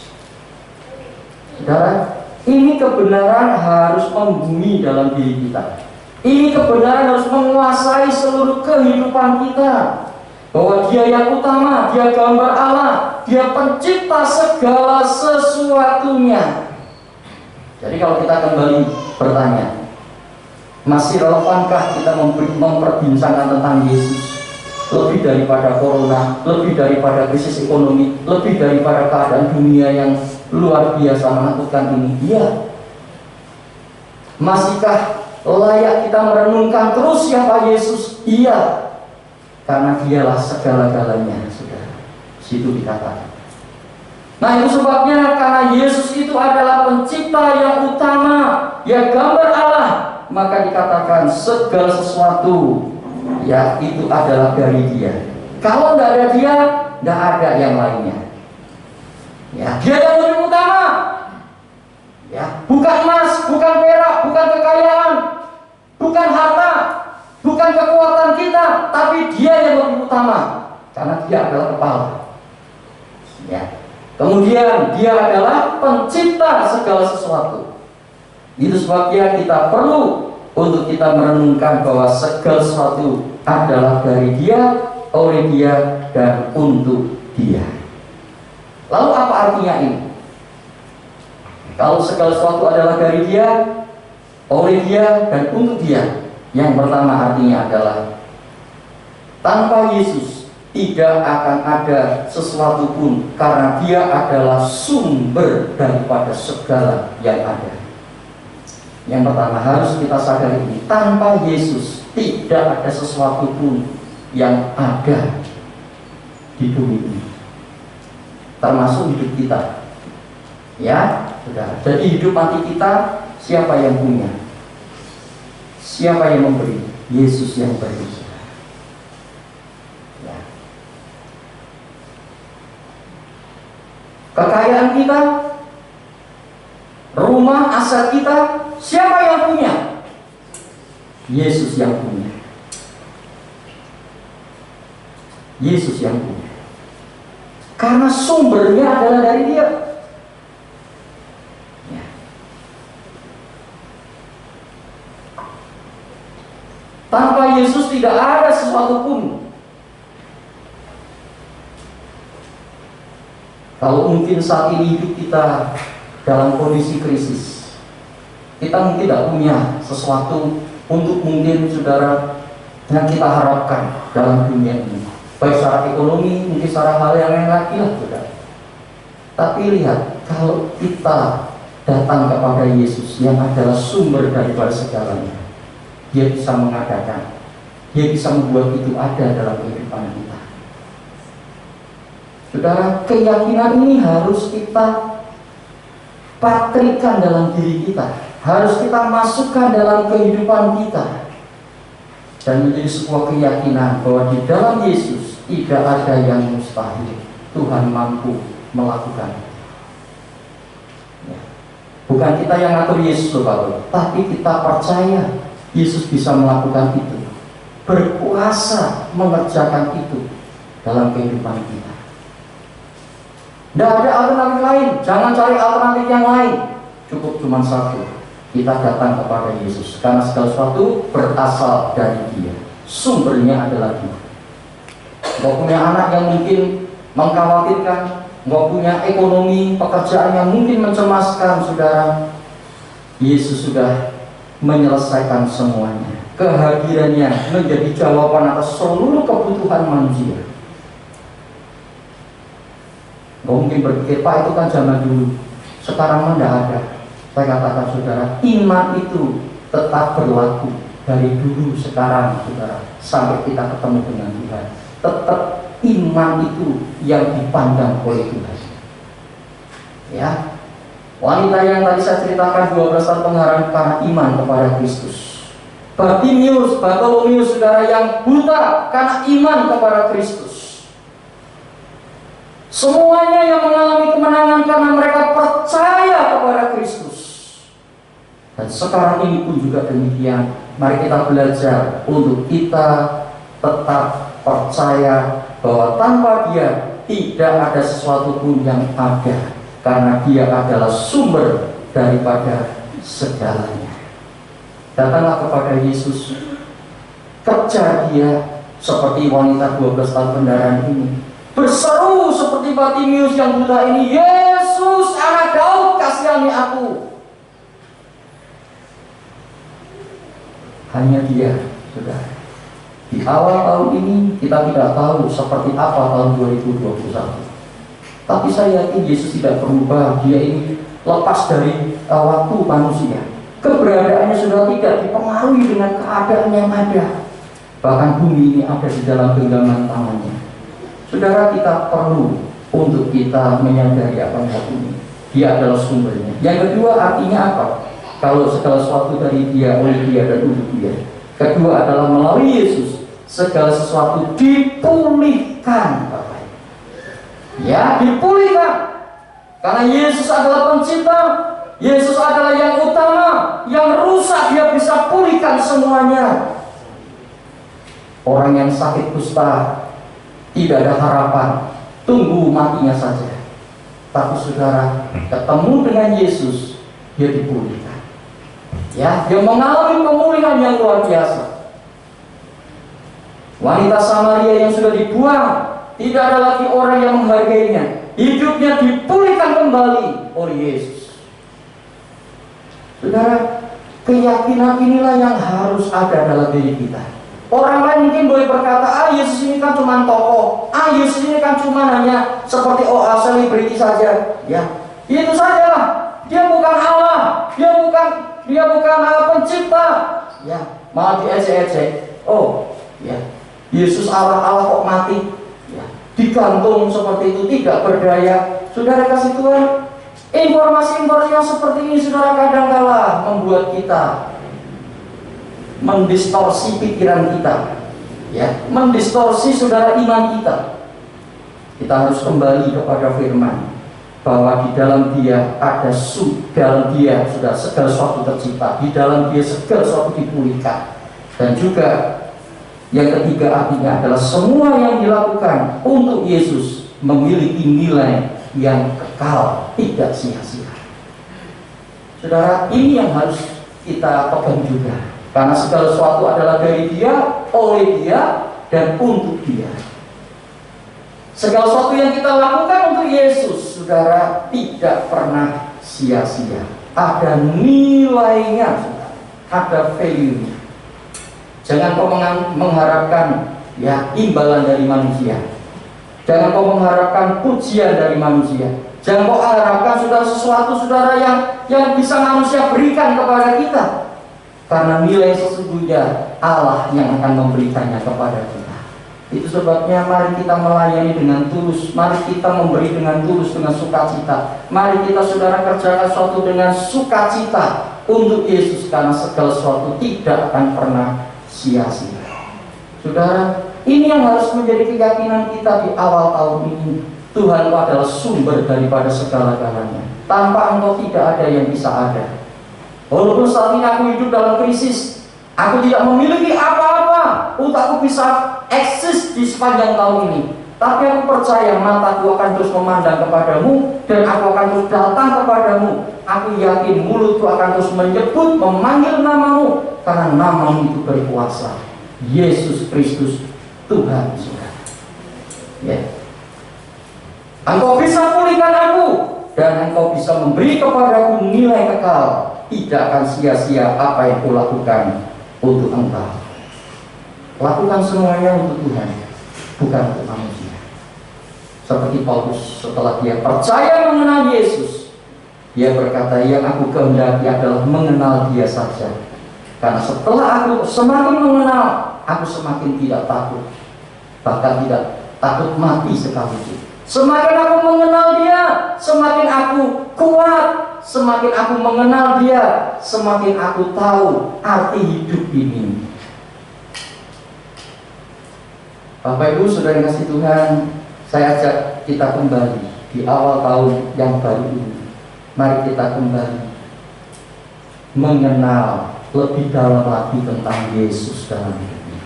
Saudara, ini kebenaran harus membumi dalam diri kita. Ini kebenaran harus menguasai seluruh kehidupan kita. Bahwa Dia yang utama, Dia gambar Allah, Dia pencipta segala sesuatunya. Jadi kalau kita kembali bertanya, masih relevankah kita memperbincangkan tentang Yesus? Lebih daripada corona, lebih daripada krisis ekonomi, lebih daripada keadaan dunia yang luar biasa menakutkan ini. Iya. Masihkah layak kita merenungkan terus siapa Yesus? Iya. Karena Dialah segala-galanya, saudara. Situ dikatakan. Nah, itu sebabnya karena Yesus itu adalah pencipta yang utama, ya gambar Allah, maka dikatakan segala sesuatu, ya, itu adalah dari Dia. Kalau tidak ada Dia, tidak ada yang lainnya. Ya, Dia yang lebih utama. Ya, bukan emas, bukan perak, bukan kekayaan, bukan harta, bukan kekuatan kita, tapi Dia yang lebih utama, karena Dia adalah kepala. Ya. Kemudian Dia adalah pencipta segala sesuatu. Itu sebabnya kita perlu untuk kita merenungkan bahwa segala sesuatu adalah dari Dia, oleh Dia, dan untuk Dia. Lalu apa artinya ini? Kalau segala sesuatu adalah dari Dia, oleh Dia, dan untuk Dia, yang pertama artinya adalah tanpa Yesus tidak akan ada sesuatu pun, karena Dia adalah sumber daripada segala yang ada. Yang pertama harus kita sadari ini, tanpa Yesus tidak ada sesuatu pun yang ada di bumi ini, termasuk hidup kita. Ya, saudara. Jadi hidup mati kita siapa yang punya? Siapa yang memberi? Yesus yang beri. Ya. Kekayaan kita, rumah, aset kita, siapa yang punya? Yesus yang punya. Yesus yang punya. Karena sumbernya adalah dari Dia. Ya. Tanpa Yesus tidak ada sesuatu pun. Kalau mungkin saat ini hidup kita dalam kondisi krisis, kita mungkin tidak punya sesuatu untuk mungkin saudara yang kita harapkan dalam dunia ini, baik secara ekonomi, mungkin secara hal yang lain lagi lah saudara. Tapi lihat, kalau kita datang kepada Yesus yang adalah sumber daripada segalanya, Dia bisa mengadakan, Dia bisa membuat itu ada dalam kehidupan kita. Saudara, keyakinan ini harus kita patrikan dalam diri kita, harus kita masukkan dalam kehidupan kita, dan menjadi sebuah keyakinan bahwa di dalam Yesus tidak ada yang mustahil. Tuhan mampu melakukan. Ya. Bukan kita yang ngatur Yesus, Bapak, tapi kita percaya Yesus bisa melakukan itu, berkuasa mengerjakan itu dalam kehidupan kita. Tidak ada alternatif lain, jangan cari alternatif yang lain. Cukup cuma satu, kita datang kepada Yesus, karena segala sesuatu berasal dari Dia. Sumbernya adalah Dia. Nggak punya anak yang mungkin mengkhawatirkan, nggak punya ekonomi, pekerjaan yang mungkin mencemaskan saudara. Yesus sudah menyelesaikan semuanya. Kehadirannya menjadi jawaban atas seluruh kebutuhan manusia. Nggak mungkin berpikir, Pak, itu kan zaman dulu, sekarang tidak ada. Saya katakan saudara, iman itu tetap berlaku dari dulu, sekarang saudara, sampai kita ketemu dengan Tuhan. Tetap iman itu yang dipandang oleh Tuhan. Ya, wanita yang tadi saya ceritakan 12 tahun pengharapan karena iman kepada Kristus. Bartolomeus saudara yang buta karena iman kepada Kristus. Semuanya yang mengalami kemenangan karena mereka percaya kepada Kristus. Dan sekarang ini pun juga demikian. Mari kita belajar untuk kita tetap percaya bahwa tanpa Dia tidak ada sesuatu pun yang ada, karena Dia adalah sumber daripada segalanya. Datanglah kepada Yesus, kejar Dia seperti wanita 12 tahun pendarahan ini. Berseru seperti Bartimius yang buta ini, Yesus, Anak Daud, kasihani aku. Hanya Dia, saudara. Di awal tahun ini kita tidak tahu seperti apa tahun 2021. Tapi saya yakin Yesus tidak berubah. Dia ini lepas dari waktu manusia. Keberadaannya sudah tidak dipengaruhi dengan keadaan yang ada. Bahkan bumi ini ada di dalam genggaman tangannya. Saudara, kita perlu untuk kita menyadari apa yang ini. Dia adalah sumbernya. Yang kedua, artinya apa? Kalau segala sesuatu dari Dia, oleh Dia, dan untuk Dia. Kedua adalah melalui Yesus segala sesuatu dipulihkan, Bapak. Ya, dipulihkan. Karena Yesus adalah pencipta, Yesus adalah yang utama, yang rusak Dia bisa pulihkan semuanya. Orang yang sakit kusta tidak ada harapan, tunggu matinya saja. Tapi saudara, ketemu dengan Yesus, dia dipulihkan. Ya, dia mengalami pemulihan yang luar biasa. Wanita Samaria yang sudah dibuang, tidak ada lagi orang yang menghargainya. Hidupnya dipulihkan kembali oleh Yesus. Saudara, keyakinan inilah yang harus ada dalam diri kita. Orang lain mungkin boleh berkata, Yesus ini kan cuma tokoh, Yesus ini kan cuma hanya seperti selebriti saja. Ya, itu sajalah. Dia bukan Allah, dia bukan Allah pencipta. Ya, malah diejek-ejek. Oh, ya, Yesus Allah kok mati, ya, digantung seperti itu, tidak berdaya. Saudara kasih Tuhan, informasi-informasi yang seperti ini, saudara, kadang-kala membuat kita mendistorsi pikiran kita, ya, mendistorsi saudara iman kita. Kita harus kembali kepada firman bahwa di dalam Dia ada dalam Dia sudah segala sesuatu tercipta, di dalam Dia segala sesuatu dipulihkan. Dan juga yang ketiga artinya adalah semua yang dilakukan untuk Yesus memiliki nilai yang kekal, tidak sia-sia. Saudara, ini yang harus kita pegang juga, karena segala sesuatu adalah dari Dia, oleh Dia, dan untuk Dia. Segala sesuatu yang kita lakukan untuk Yesus, saudara, tidak pernah sia-sia. Ada nilainya, saudara. Ada value. Jangan kau mengharapkan, ya, imbalan dari manusia. Jangan kau mengharapkan pujian dari manusia. Jangan kau harapkan sesuatu, saudara, yang bisa manusia berikan kepada kita. Karena nilai sesungguhnya Allah yang akan memberikannya kepada kita. Itu sebabnya mari kita melayani dengan tulus, mari kita memberi dengan tulus, dengan sukacita. Mari kita, saudara, kerjakan sesuatu dengan sukacita untuk Yesus, karena segala sesuatu tidak akan pernah sia-sia. Saudara, ini yang harus menjadi keyakinan kita di awal tahun ini. Tuhan adalah sumber daripada segala-galanya. Tanpa Engkau tidak ada yang bisa ada. Walaupun saat ini aku hidup dalam krisis, aku tidak memiliki apa-apa untuk aku bisa eksis di sepanjang tahun ini, tapi aku percaya mataku akan terus memandang kepadamu, dan aku akan terus datang kepadamu. Aku yakin mulutku akan terus menyebut, memanggil namamu, karena namamu itu berkuasa. Yesus Kristus Tuhan, saudara. Ya. Engkau bisa pulihkan aku, dan Engkau bisa memberi kepadaku nilai kekal. Tidak akan sia-sia apa yang Kau lakukan untuk Engkau. Lakukan semuanya untuk Tuhan, bukan untuk manusia. Seperti Paulus, setelah dia percaya mengenal Yesus, dia berkata, yang aku kehendaki adalah mengenal Dia saja. Karena setelah aku semakin mengenal, aku semakin tidak takut, bahkan tidak takut mati sekalipun. Semakin aku mengenal Dia, semakin aku kuat. Semakin aku mengenal Dia, semakin aku tahu arti hidup ini. Bapak Ibu, saudara yang kasih Tuhan, saya ajak kita kembali di awal tahun yang baru ini. Mari kita kembali mengenal lebih dalam lagi tentang Yesus dalam hidup ini.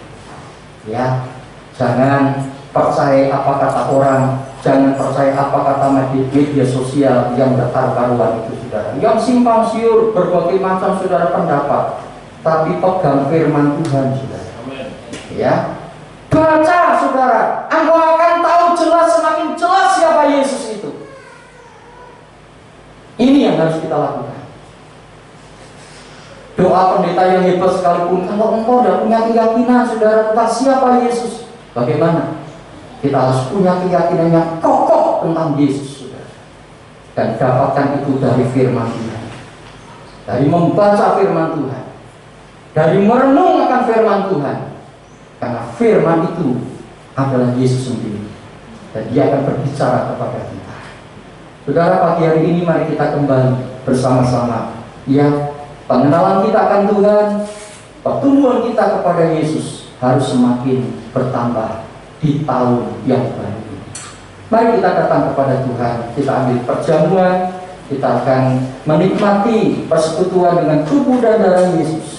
Ya, jangan percaya apa kata orang, jangan percaya apa kata media sosial yang gak karu-karuan itu, saudara, yang simpang siur berbagai macam, saudara, pendapat. Tapi pegang firman Tuhan, saudara. Ya, baca, saudara, engkau akan tahu jelas, semakin jelas siapa Yesus itu. Ini yang harus kita lakukan. Doa pendeta yang hebat sekalipun, kalau engkau tidak punya keyakinan, saudara, tentang siapa Yesus, bagaimana? Kita harus punya keyakinan yang kokoh tentang Yesus, saudara. Dan dapatkan itu dari firman Tuhan, dari membaca firman Tuhan, dari merenung akan firman Tuhan. Karena firman itu adalah Yesus sendiri, dan Dia akan berbicara kepada kita. Saudara, pagi hari ini mari kita kembali bersama-sama, ya, pengenalan kita akan Tuhan, pertumbuhan kita kepada Yesus harus semakin bertambah di tahun yang baru ini. Mari kita datang kepada Tuhan, kita ambil perjamuan, kita akan menikmati persekutuan dengan tubuh dan darah Yesus.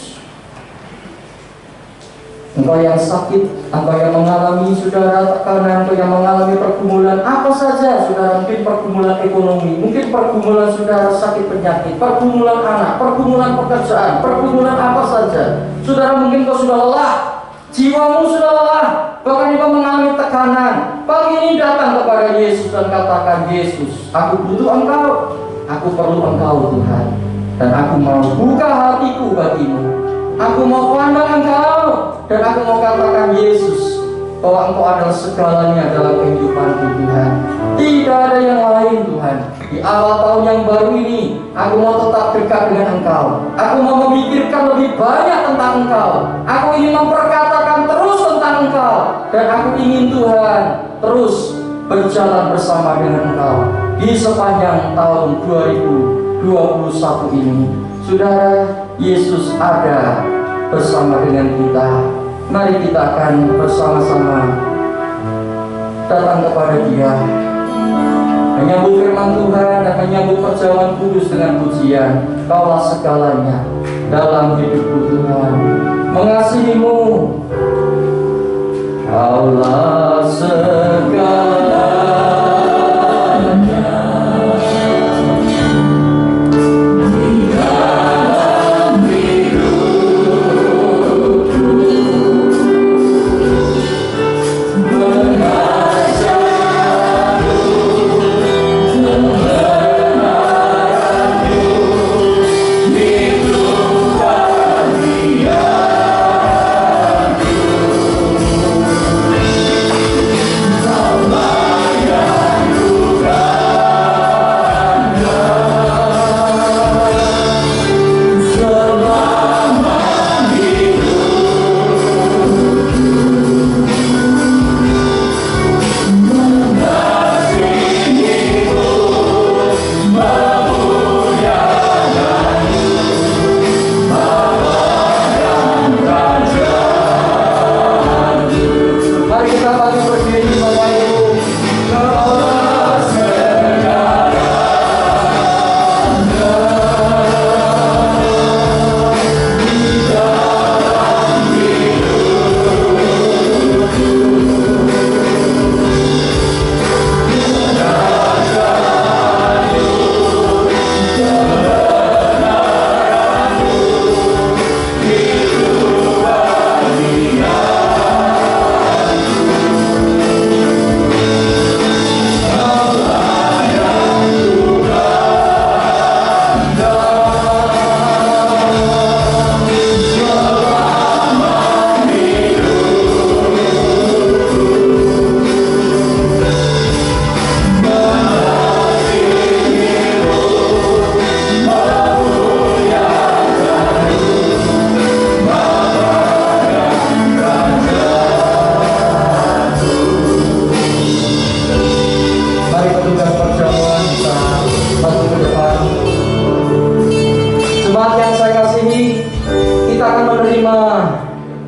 Engkau yang sakit, engkau yang mengalami, saudara, tekanan, engkau yang mengalami pergumulan apa saja, saudara, mungkin pergumulan ekonomi, mungkin pergumulan, saudara, sakit penyakit, pergumulan anak, pergumulan pekerjaan, pergumulan apa saja. Saudara, mungkin kau sudah lelah, jiwamu sudah lelah, bahkan engkau mengalami tekanan. Pagi ini datang kepada Yesus dan katakan, Yesus, aku butuh Engkau, aku perlu Engkau, Tuhan, dan aku mau buka hatiku bagimu. Aku mau pandang Engkau, dan aku mau katakan, Yesus, bahwa Engkau adalah segalanya dalam kehidupanku Tuhan. Tidak ada yang lain Tuhan. Di awal tahun yang baru ini, aku mau tetap dekat dengan Engkau. Aku mau memikirkan lebih banyak tentang Engkau. Aku ingin memperkatakan terus tentang Engkau. Dan aku ingin Tuhan terus berjalan bersama dengan Engkau di sepanjang tahun 2021 ini. Saudara, Yesus ada bersama dengan kita. Mari kita akan bersama-sama datang kepada Dia, menyambut firman Tuhan dan menyambut perjamuan kudus dengan pujian. Kaulah segalanya dalam hidupku Tuhan, mengasihimu. Kaulah segalanya.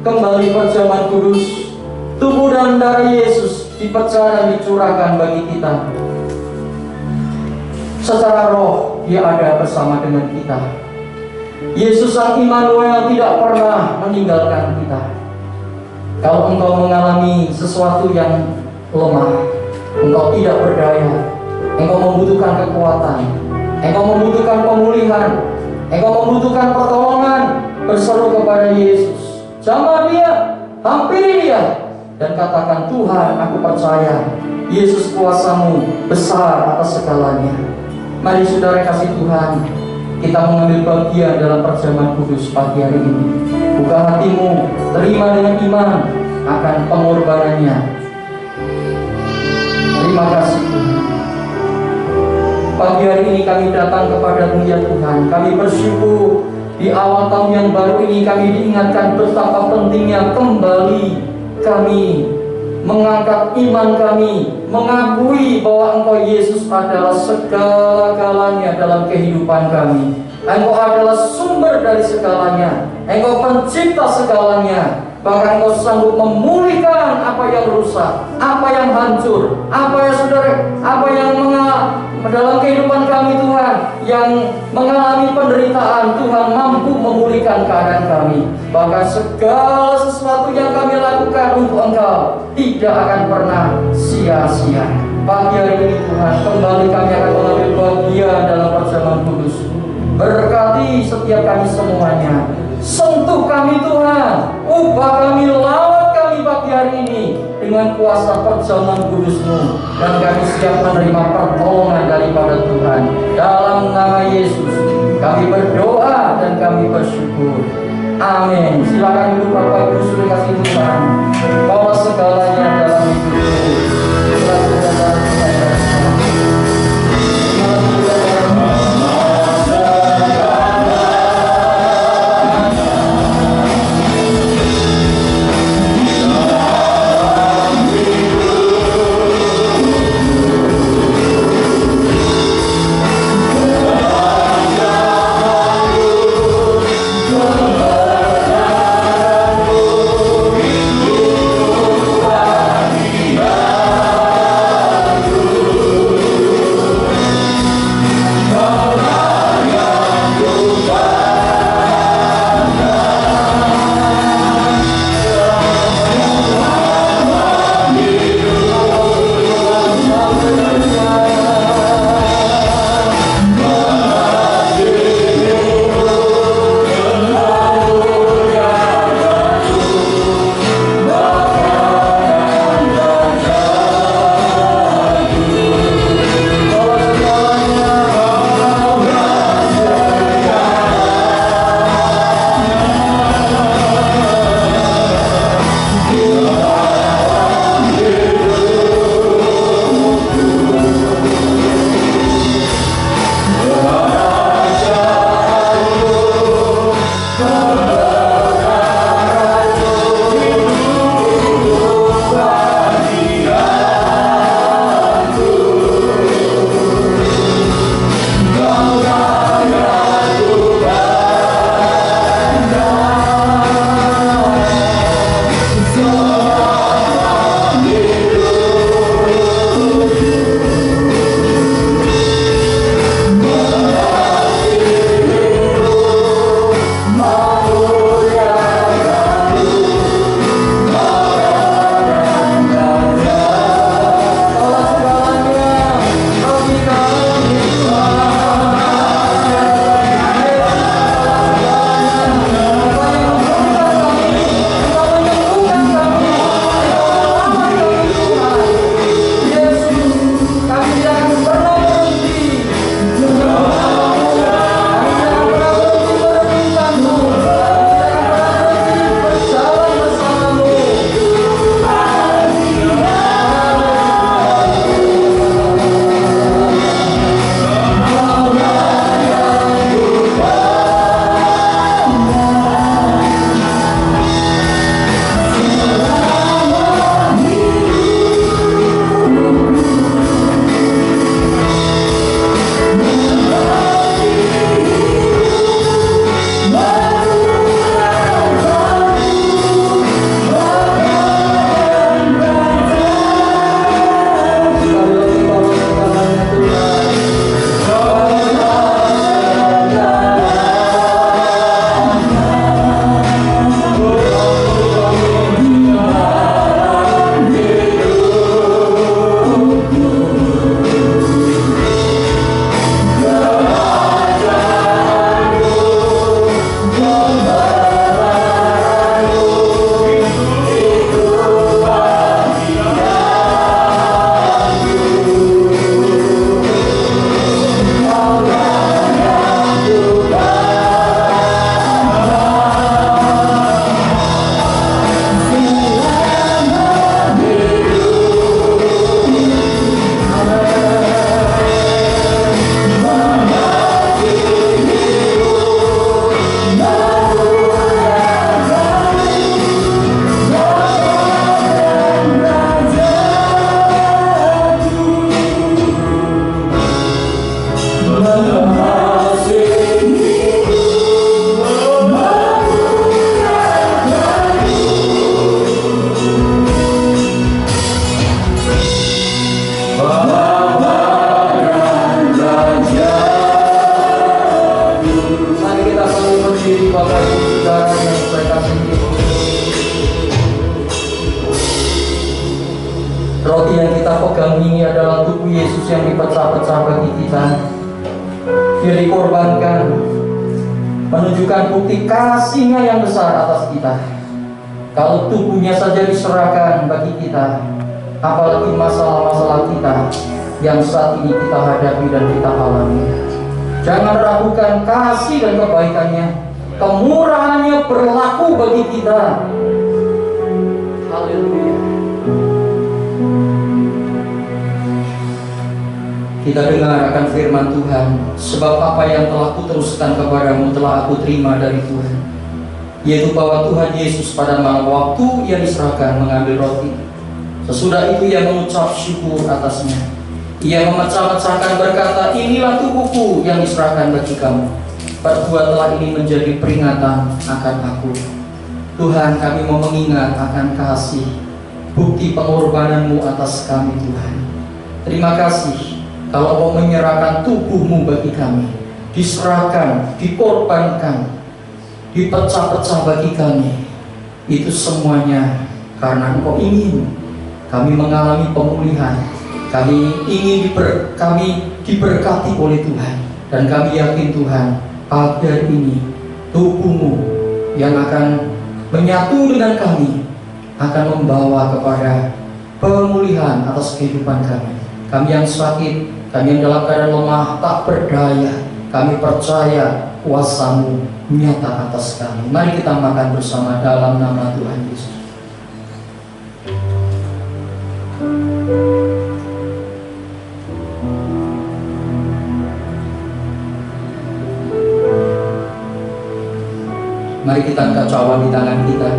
Kembali perjamuan kudus, tubuh dan darah Yesus dipecah dan dicurahkan bagi kita. Secara roh Dia ada bersama dengan kita. Yesus Sang Immanuel tidak pernah meninggalkan kita. Kalau engkau mengalami sesuatu yang lemah, engkau tidak berdaya, engkau membutuhkan kekuatan, engkau membutuhkan pemulihan, engkau membutuhkan pertolongan, berseru kepada Yesus. Jamah Dia, hampiri Dia, dan katakan, Tuhan, aku percaya Yesus kuasa-Mu besar atas segalanya. Mari saudara kasih Tuhan, kita mengambil bagian dalam perjamuan kudus pagi hari ini. Buka hatimu, terima dengan iman akan pengorbanannya. Terima kasih Tuhan. Pagi hari ini kami datang kepada-Mu ya Tuhan. Kami bersyukur di awal tahun yang baru ini kami diingatkan betapa pentingnya kembali kami mengangkat iman kami, mengakui bahwa Engkau Yesus adalah segala-galanya dalam kehidupan kami. Engkau adalah sumber dari segalanya, Engkau pencipta segalanya. Bahkan Engkau sanggup memulihkan apa yang rusak, apa yang hancur, apa yang dalam kehidupan kami Tuhan yang mengalami penderitaan. Tuhan mampu memulihkan keadaan kami. Bahkan segala sesuatu yang kami lakukan untuk Engkau tidak akan pernah sia-sia. Pagi hari ini Tuhan, kembali kami akan mengambil bagian dalam perjamuan kudus. Berkati setiap kami semuanya. Sentuh kami Tuhan, ubah kami, lawat kami pagi hari ini dengan kuasa perjamuan kudus-Mu, dan kami siap menerima pertolongan daripada Tuhan. Dalam nama Yesus kami berdoa dan kami bersyukur. Amin. Silakan duduk Bapak Ibu, sudah kasih Tuhan. Kaulah segalanya Roti yang kita pegang ini adalah tubuh Yesus yang dipecah-pecah bagi kita. Dia dikorbankan, menunjukkan bukti kasih-Nya yang besar atas kita. Kalau tubuhnya saja diserahkan bagi kita, apalagi masalah-masalah kita yang saat ini kita hadapi dan kita alami. Jangan ragukan kasih dan kebaikan-Nya. Kemurahan-Nya berlaku bagi kita. Haleluya. Kita dengar akan firman Tuhan. Sebab apa yang telah kuteruskan kepadamu telah aku terima dari Tuhan, yaitu bahwa Tuhan Yesus pada malam waktu Ia diserahkan mengambil roti. Sesudah itu Ia mengucap syukur atasnya. Ia memecah-mecahkan berkata, inilah tubuhku yang diserahkan bagi kamu. Perbuatlah ini menjadi peringatan akan aku. Tuhan, kami mau mengingat akan kasih, bukti pengorbanan-Mu atas kami Tuhan. Terima kasih kalau Kau menyerahkan tubuh-Mu bagi kami, diserahkan, dikorbankan, dipecah-pecah bagi kami. Itu semuanya karena Engkau ingin kami mengalami pemulihan. Kami ingin kami diberkati oleh Tuhan. Dan kami yakin Tuhan, pagi hari ini tubuh-Mu yang akan menyatu dengan kami akan membawa kepada pemulihan atas kehidupan kami. Kami yang sakit, kami yang dalam keadaan lemah, tak berdaya, kami percaya kuasa-Mu nyata atas kami. Mari kita makan bersama dalam nama Tuhan Yesus. Mari kita angkat cawan di tangan kita.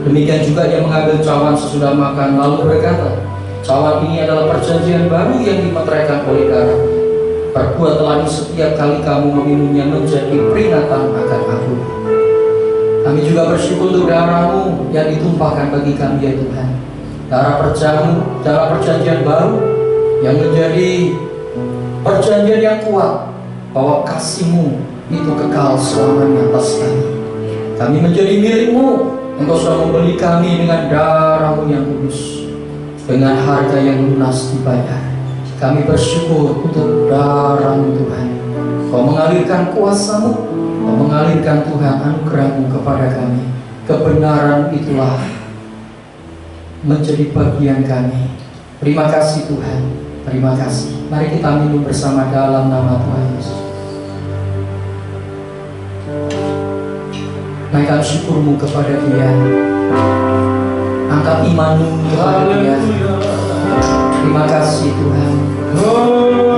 Demikian juga Dia mengambil cawan sesudah makan, lalu berkata, cawan ini adalah perjanjian baru yang dimeteraikan oleh darah. Perbuatlah ini setiap kali kamu meminumnya menjadi peringatan akan aku. Kami juga bersyukur untuk darah-Mu yang ditumpahkan bagi kami ya Tuhan. Darah perjanjian baru yang menjadi perjanjian yang kuat bahwa kasih-Mu itu kekal selamanya atas kami. Kami menjadi milik-Mu. Engkau sudah membeli kami dengan darah-Mu yang kudus, dengan harga yang lunas dibayar. Kami bersyukur untuk darah-Mu Tuhan. Kau mengalirkan kuasa-Mu, Kau mengalirkan Tuhan anugerah-Mu kepada kami. Kebenaran itulah menjadi bagian kami. Terima kasih Tuhan, terima kasih. Mari kita minum bersama dalam nama Tuhan Yesus. Naikkan syukur-Mu kepada Dia. Angkat iman-Mu kepada Dia. Terima kasih Tuhan. Haleluya.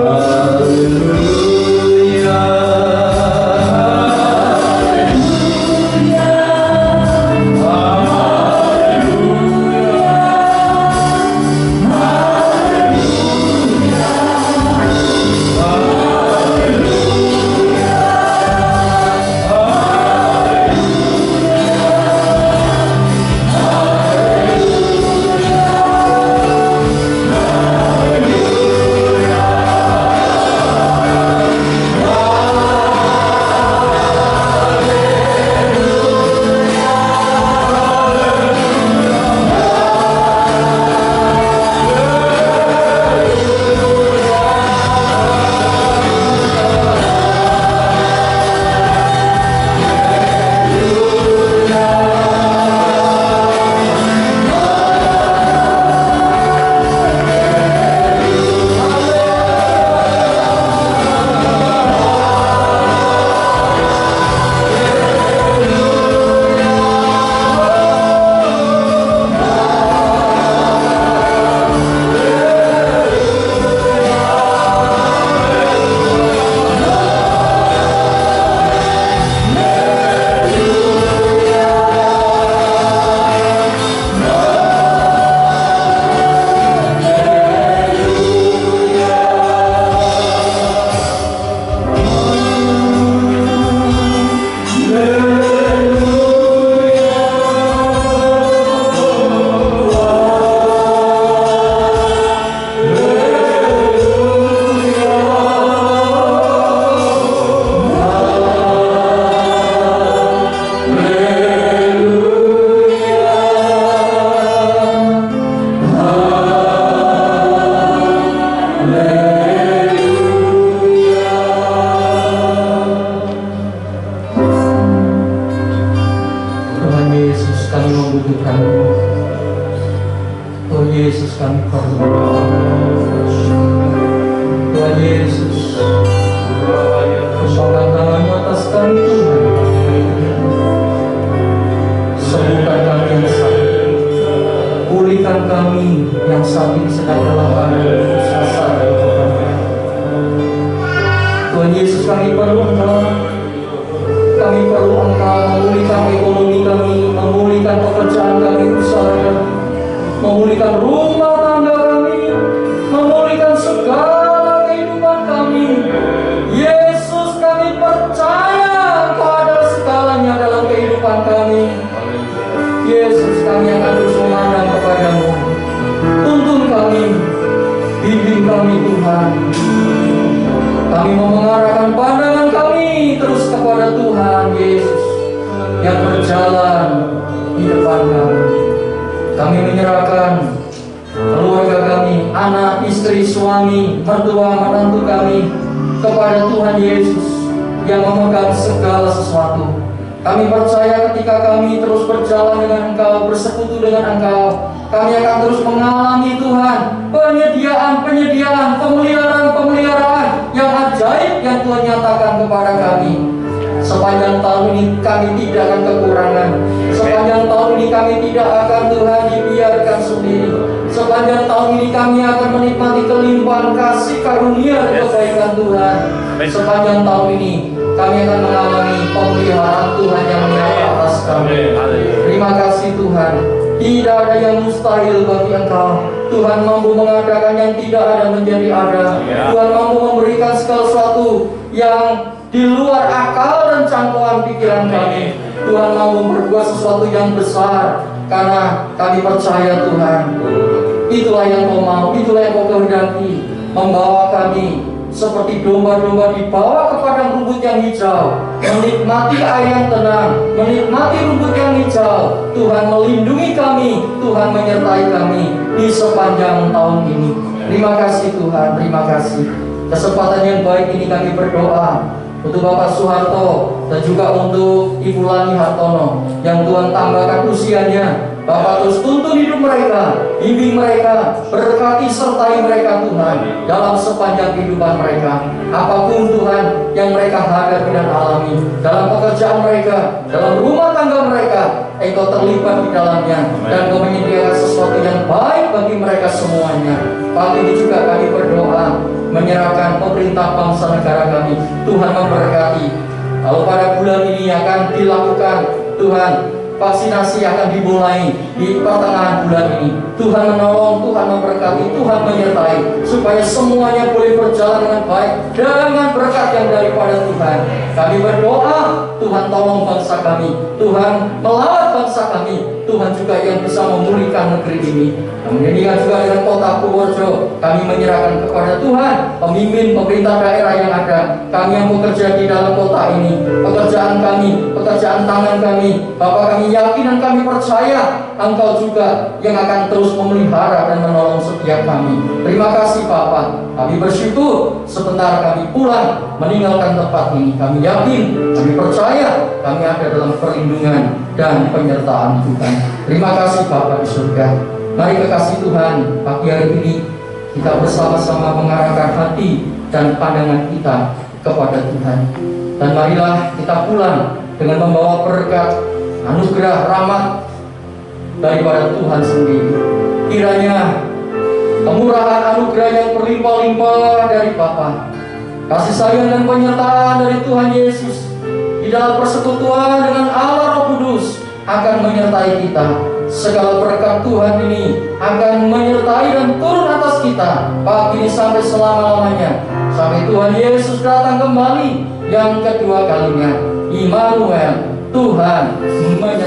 kami berdoa. Tuhan Yesus, angkat tangan atas kami Tuhan. Sembuhkan kami yang sakit, pulihkan kami yang sakit sedang dalam keadaan putus asa dan kebanggaan. Tuhan Yesus, kami perlu Engkau. Kami perlu Engkau memulihkan ekonomi kami, memulihkan pekerjaan kami, usaha kami, memulihkan rumah tangga kami, memulihkan segala kehidupan kami. Yesus, kami percaya Engkau ada segalanya dalam kehidupan kami. Yesus, kami akan terus memandang kepadamu. Tuntun kami, bimbing kami Tuhan. Kami mau mengarahkan pandangan kami terus kepada Tuhan Yesus yang berjalan di depan kami. Kami menyerahkan keluarga kami, anak, istri, suami, mertua, menantu kami kepada Tuhan Yesus yang memegang segala sesuatu. Kami percaya ketika kami terus berjalan dengan Engkau, bersekutu dengan Engkau, kami akan terus mengalami Tuhan penyediaan, pemeliharaan yang ajaib yang Tuhan nyatakan kepada kami. Sepanjang tahun ini kami tidak akan kekurangan. Sepanjang tahun ini kami tidak akan Tuhan dibiarkan sendiri. Sepanjang tahun ini kami akan menikmati kelimpahan kasih karunia dan kebaikan Tuhan. Sepanjang tahun ini kami akan mengalami pemeliharaan Tuhan yang menyapa atas kami. Terima kasih Tuhan. Tidak ada yang mustahil bagi Engkau. Tuhan mampu mengadakan yang tidak ada menjadi ada. Tuhan mampu memberikan segala sesuatu yang di luar akal dan jangkauan pikiran kami. Tuhan mampu berbuat sesuatu yang besar karena kami percaya Tuhan. Itulah yang Kau mau, itulah yang Kau kehendaki, membawa kami seperti domba-domba dibawa ke padang rumput yang hijau, menikmati air yang tenang, menikmati rumput yang hijau. Tuhan melindungi kami, Tuhan menyertai kami di sepanjang tahun ini. Terima kasih Tuhan, terima kasih. Kesempatan yang baik ini kami berdoa untuk Bapak Soeharto dan juga untuk Ibu Lani Hartono yang Tuhan tambahkan usianya. Bapak terus tuntun hidup mereka, bimbing mereka, berkati sertai mereka Tuhan dalam sepanjang kehidupan mereka. Apapun Tuhan yang mereka hadapi dan alami dalam pekerjaan mereka, dalam rumah tangga mereka, Engkau terlibat di dalamnya dan Kau menyediakan sesuatu yang baik bagi mereka semuanya. Pagi ini juga kami berdoa menyerahkan pemerintah bangsa negara kami. Tuhan memberkati. Kalau pada bulan ini akan dilakukan Tuhan, vaksinasi akan dimulai di pertengahan bulan ini. Tuhan menolong, Tuhan memberkati, Tuhan menyertai supaya semuanya boleh berjalan dengan baik dengan berkat yang daripada Tuhan. Kami berdoa, Tuhan tolong bangsa kami, Tuhan melawat bangsa kami, Tuhan juga yang bisa memulihkan negeri ini. Kemudian juga dengan kota Purworejo, kami menyerahkan kepada Tuhan pemimpin pemerintah daerah yang ada, kami yang bekerja di dalam kota ini, pekerjaan kami, pekerjaan tangan kami. Bapak, kami yakin dan kami percaya Engkau juga yang akan terus memelihara dan menolong setiap kami. Terima kasih Bapak. Kami bersyukur sebentar kami pulang meninggalkan tempat ini. Kami yakin, kami percaya kami ada dalam perlindungan dan penyertaan Tuhan. Terima kasih Bapak di surga. Mari kekasih Tuhan, pagi hari ini kita bersama-sama mengarahkan hati dan pandangan kita kepada Tuhan. Dan marilah kita pulang dengan membawa berkat, anugerah, rahmat daripada Tuhan sendiri. Kiranya kemurahan anugerah yang berlimpah-limpah dari Bapa, kasih sayang dan penyertaan dari Tuhan Yesus di dalam persekutuan dengan Allah Roh Kudus akan menyertai kita. Segala berkat Tuhan ini akan menyertai dan turun atas kita pagi ini sampai selama-lamanya, sampai Tuhan Yesus datang kembali yang kedua kalinya. Immanuel, Tuhan menyertai.